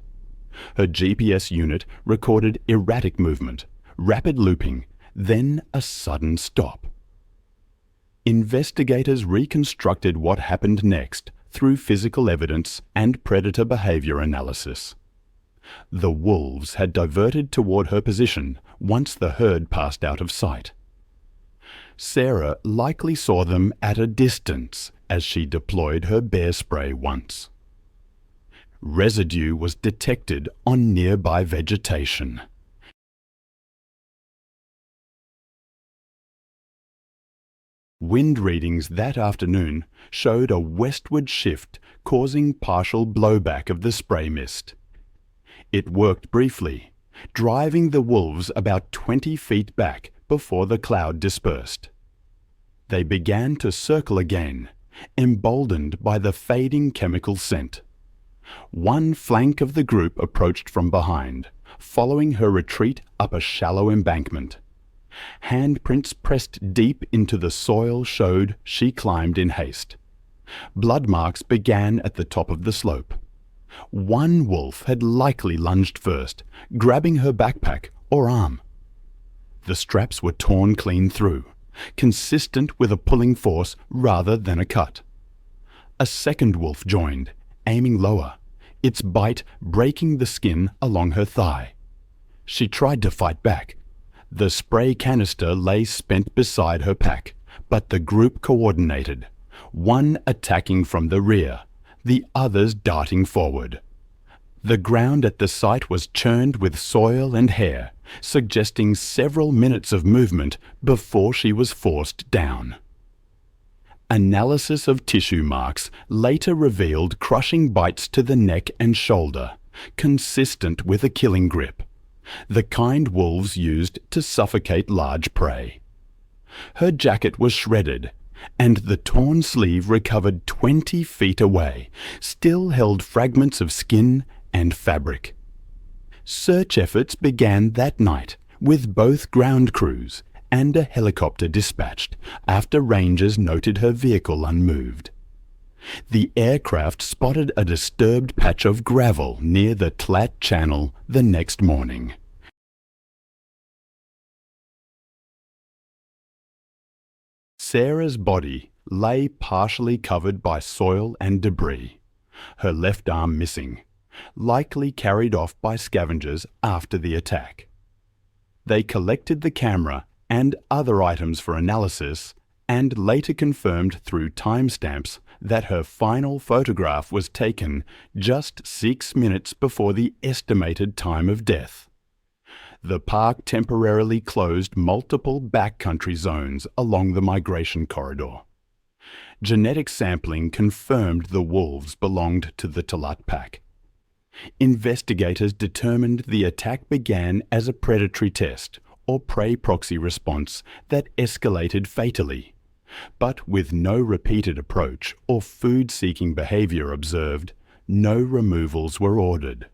A: Her GPS unit recorded erratic movement, rapid looping, then a sudden stop. Investigators reconstructed what happened next through physical evidence and predator behavior analysis. The wolves had diverted toward her position once the herd passed out of sight. Sarah likely saw them at a distance as she deployed her bear spray once. Residue was detected on nearby vegetation. Wind readings that afternoon showed a westward shift causing partial blowback of the spray mist. It worked briefly, driving the wolves about 20 feet back before the cloud dispersed. They began to circle again, emboldened by the fading chemical scent. One flank of the group approached from behind, following her retreat up a shallow embankment. Handprints pressed deep into the soil showed she climbed in haste. Blood marks began at the top of the slope. One wolf had likely lunged first, grabbing her backpack or arm. The straps were torn clean through, consistent with a pulling force rather than a cut. A second wolf joined, aiming lower, its bite breaking the skin along her thigh. She tried to fight back. The spray canister lay spent beside her pack, but the group coordinated, one attacking from the rear, the others darting forward. The ground at the site was churned with soil and hair, suggesting several minutes of movement before she was forced down. Analysis of tissue marks later revealed crushing bites to the neck and shoulder, consistent with a killing grip, the kind wolves used to suffocate large prey. Her jacket was shredded, and the torn sleeve recovered 20 feet away still held fragments of skin and fabric. Search efforts began that night with both ground crews and a helicopter dispatched after rangers noted her vehicle unmoved. The aircraft spotted a disturbed patch of gravel near the Tlat Channel the next morning. Sarah's body lay partially covered by soil and debris, her left arm missing, likely carried off by scavengers after the attack. They collected the camera and other items for analysis and later confirmed through timestamps that her final photograph was taken just 6 minutes before the estimated time of death. The park temporarily closed multiple backcountry zones along the migration corridor. Genetic sampling confirmed the wolves belonged to the Talat pack. Investigators determined the attack began as a predatory test or prey proxy response that escalated fatally, but with no repeated approach or food-seeking behavior observed, no removals were ordered.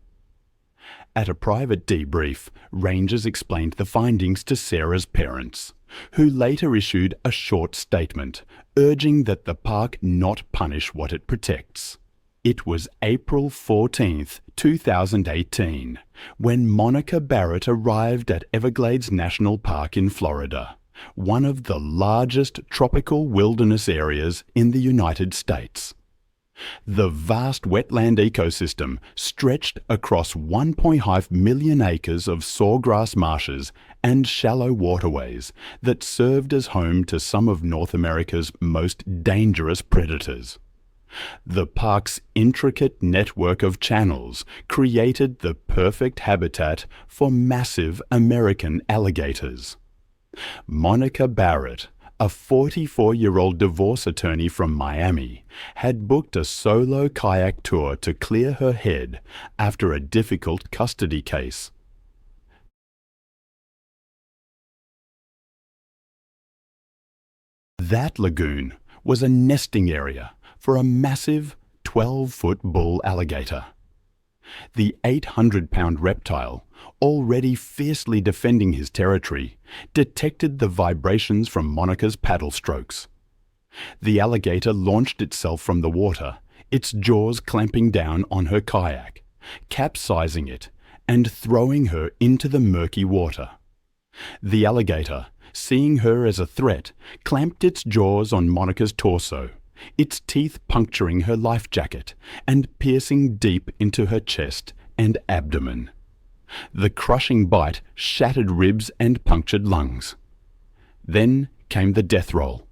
A: At a private debrief, rangers explained the findings to Sarah's parents, who later issued a short statement urging that the park not punish what it protects. It was April 14, 2018, when Monica Barrett arrived at Everglades National Park in Florida, one of the largest tropical wilderness areas in the United States. The vast wetland ecosystem stretched across 1.5 million acres of sawgrass marshes and shallow waterways that served as home to some of North America's most dangerous predators. The park's intricate network of channels created the perfect habitat for massive American alligators. Monica Barrett, a 44-year-old divorce attorney from Miami, had booked a solo kayak tour to clear her head after a difficult custody case. That lagoon was a nesting area for a massive 12-foot bull alligator. The 800-pound reptile, already fiercely defending his territory, detected the vibrations from Monica's paddle strokes. The alligator launched itself from the water, its jaws clamping down on her kayak, capsizing it and throwing her into the murky water. The alligator, seeing her as a threat, clamped its jaws on Monica's torso, its teeth puncturing her life jacket and piercing deep into her chest and abdomen. The crushing bite shattered ribs and punctured lungs. Then came the death roll,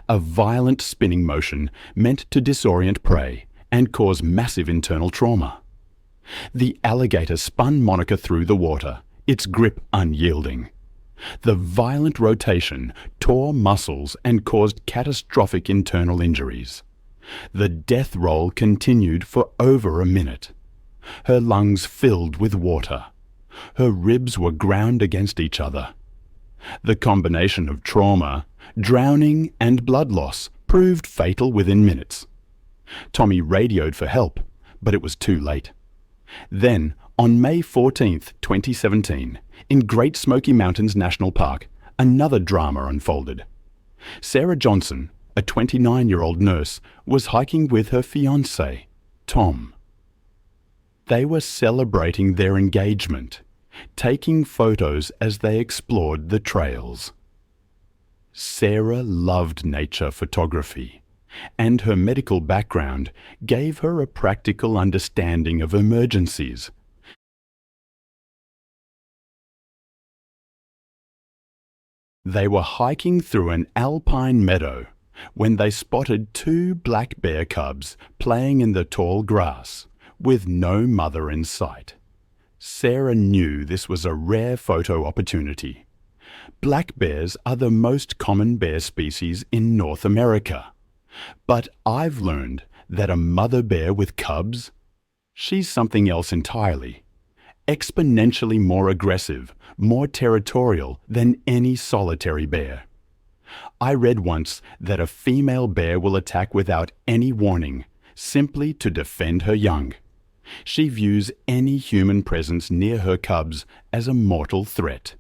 A: a violent spinning motion meant to disorient prey and cause massive internal trauma. The alligator spun Monica through the water, its grip unyielding. The violent rotation tore muscles and caused catastrophic internal injuries. The death roll continued for over a minute. Her lungs filled with water. Her ribs were ground against each other. The combination of trauma, drowning, and blood loss proved fatal within minutes. Tommy radioed for help, but it was too late. Then, on May 14, 2017, in Great Smoky Mountains National Park, another drama unfolded. Sarah Johnson, a 29-year-old nurse, was hiking with her fiancé, Tom. They were celebrating their engagement, taking photos as they explored the trails. Sarah loved nature photography, and her medical background gave her a practical understanding of emergencies. They were hiking through an alpine meadow when they spotted two black bear cubs playing in the tall grass, with no mother in sight. Sarah knew this was a rare photo opportunity. Black bears are the most common bear species in North America. But I've learned that a mother bear with cubs? She's something else entirely. Exponentially more aggressive, more territorial than any solitary bear. I read once that a female bear will attack without any warning, simply to defend her young. She views any human presence near her cubs as a mortal threat.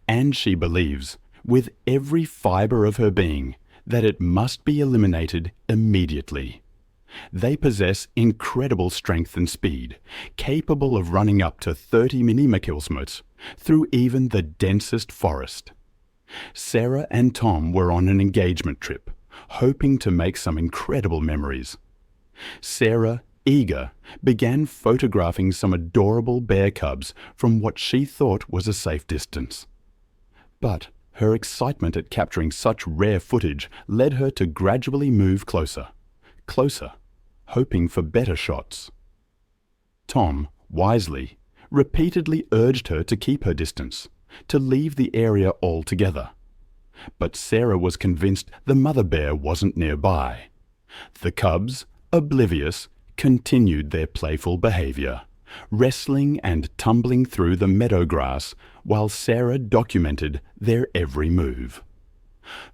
A: And she believes, with every fiber of her being, that it must be eliminated immediately. They possess incredible strength and speed, capable of running up to 30 millimillimeters through even the densest forest. Sarah and Tom were on an engagement trip, hoping to make some incredible memories. Sarah, eager, began photographing some adorable bear cubs from what she thought was a safe distance. But her excitement at capturing such rare footage led her to gradually move closer, hoping for better shots. Tom, wisely, repeatedly urged her to keep her distance, to leave the area altogether. But Sarah was convinced the mother bear wasn't nearby. The cubs, oblivious, continued their playful behavior, wrestling and tumbling through the meadow grass while Sarah documented their every move.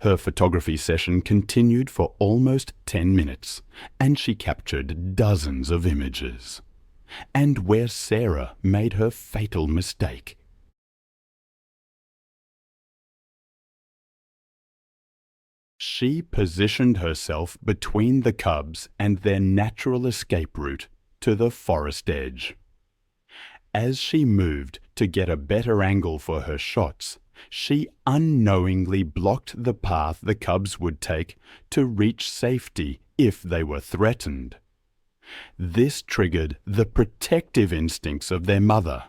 A: Her photography session continued for almost 10 minutes, and she captured dozens of images. And where Sarah made her fatal mistake. She positioned herself between the cubs and their natural escape route to the forest edge. As she moved to get a better angle for her shots, she unknowingly blocked the path the cubs would take to reach safety if they were threatened. This triggered the protective instincts of their mother,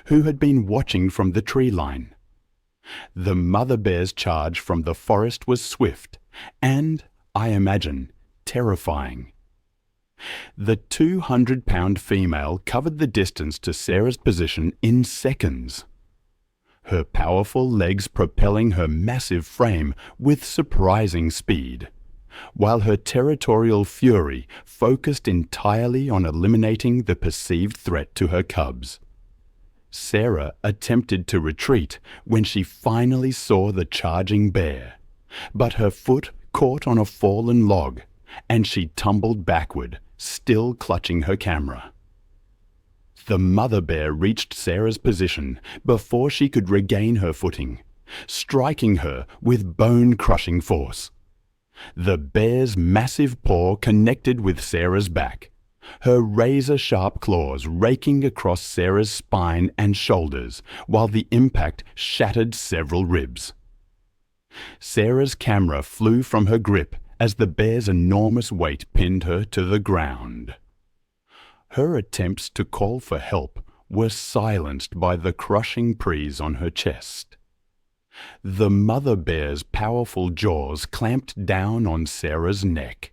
A: who had been watching from the tree line. The mother bear's charge from the forest was swift and, I imagine, terrifying. The 200-pound female covered the distance to Sarah's position in seconds, her powerful legs propelling her massive frame with surprising speed, while her territorial fury focused entirely on eliminating the perceived threat to her cubs. Sarah attempted to retreat when she finally saw the charging bear, but her foot caught on a fallen log, and she tumbled backward, still clutching her camera. The mother bear reached Sarah's position before she could regain her footing, striking her with bone-crushing force. The bear's massive paw connected with Sarah's back, her razor-sharp claws raking across Sarah's spine and shoulders, while the impact shattered several ribs. Sarah's camera flew from her grip as the bear's enormous weight pinned her to the ground. Her attempts to call for help were silenced by the crushing prise on her chest. The mother bear's powerful jaws clamped down on Sarah's neck,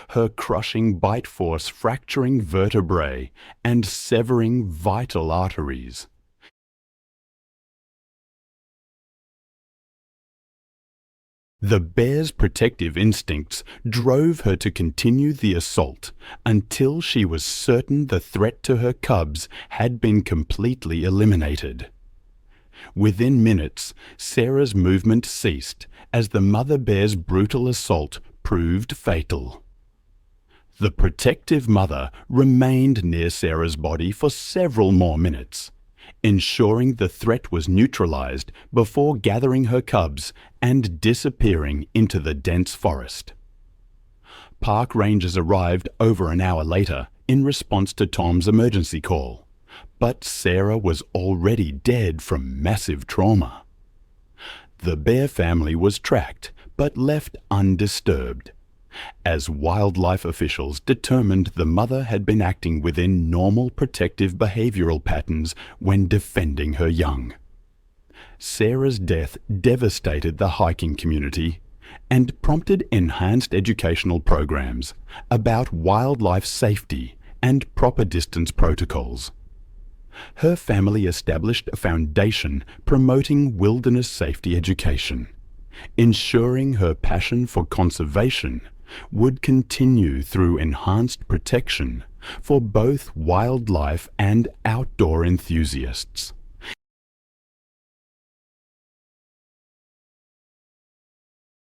A: her crushing bite force fracturing vertebrae and severing vital arteries. The bear's protective instincts drove her to continue the assault until she was certain the threat to her cubs had been completely eliminated. Within minutes, Sarah's movement ceased as the mother bear's brutal assault proved fatal. The protective mother remained near Sarah's body for several more minutes, ensuring the threat was neutralized before gathering her cubs and disappearing into the dense forest. Park rangers arrived over an hour later in response to Tom's emergency call, but Sarah was already dead from massive trauma. The bear family was tracked but left undisturbed, as wildlife officials determined the mother had been acting within normal protective behavioral patterns when defending her young. Sarah's death devastated the hiking community and prompted enhanced educational programs about wildlife safety and proper distance protocols. Her family established a foundation promoting wilderness safety education, ensuring her passion for conservation would continue through enhanced protection for both wildlife and outdoor enthusiasts.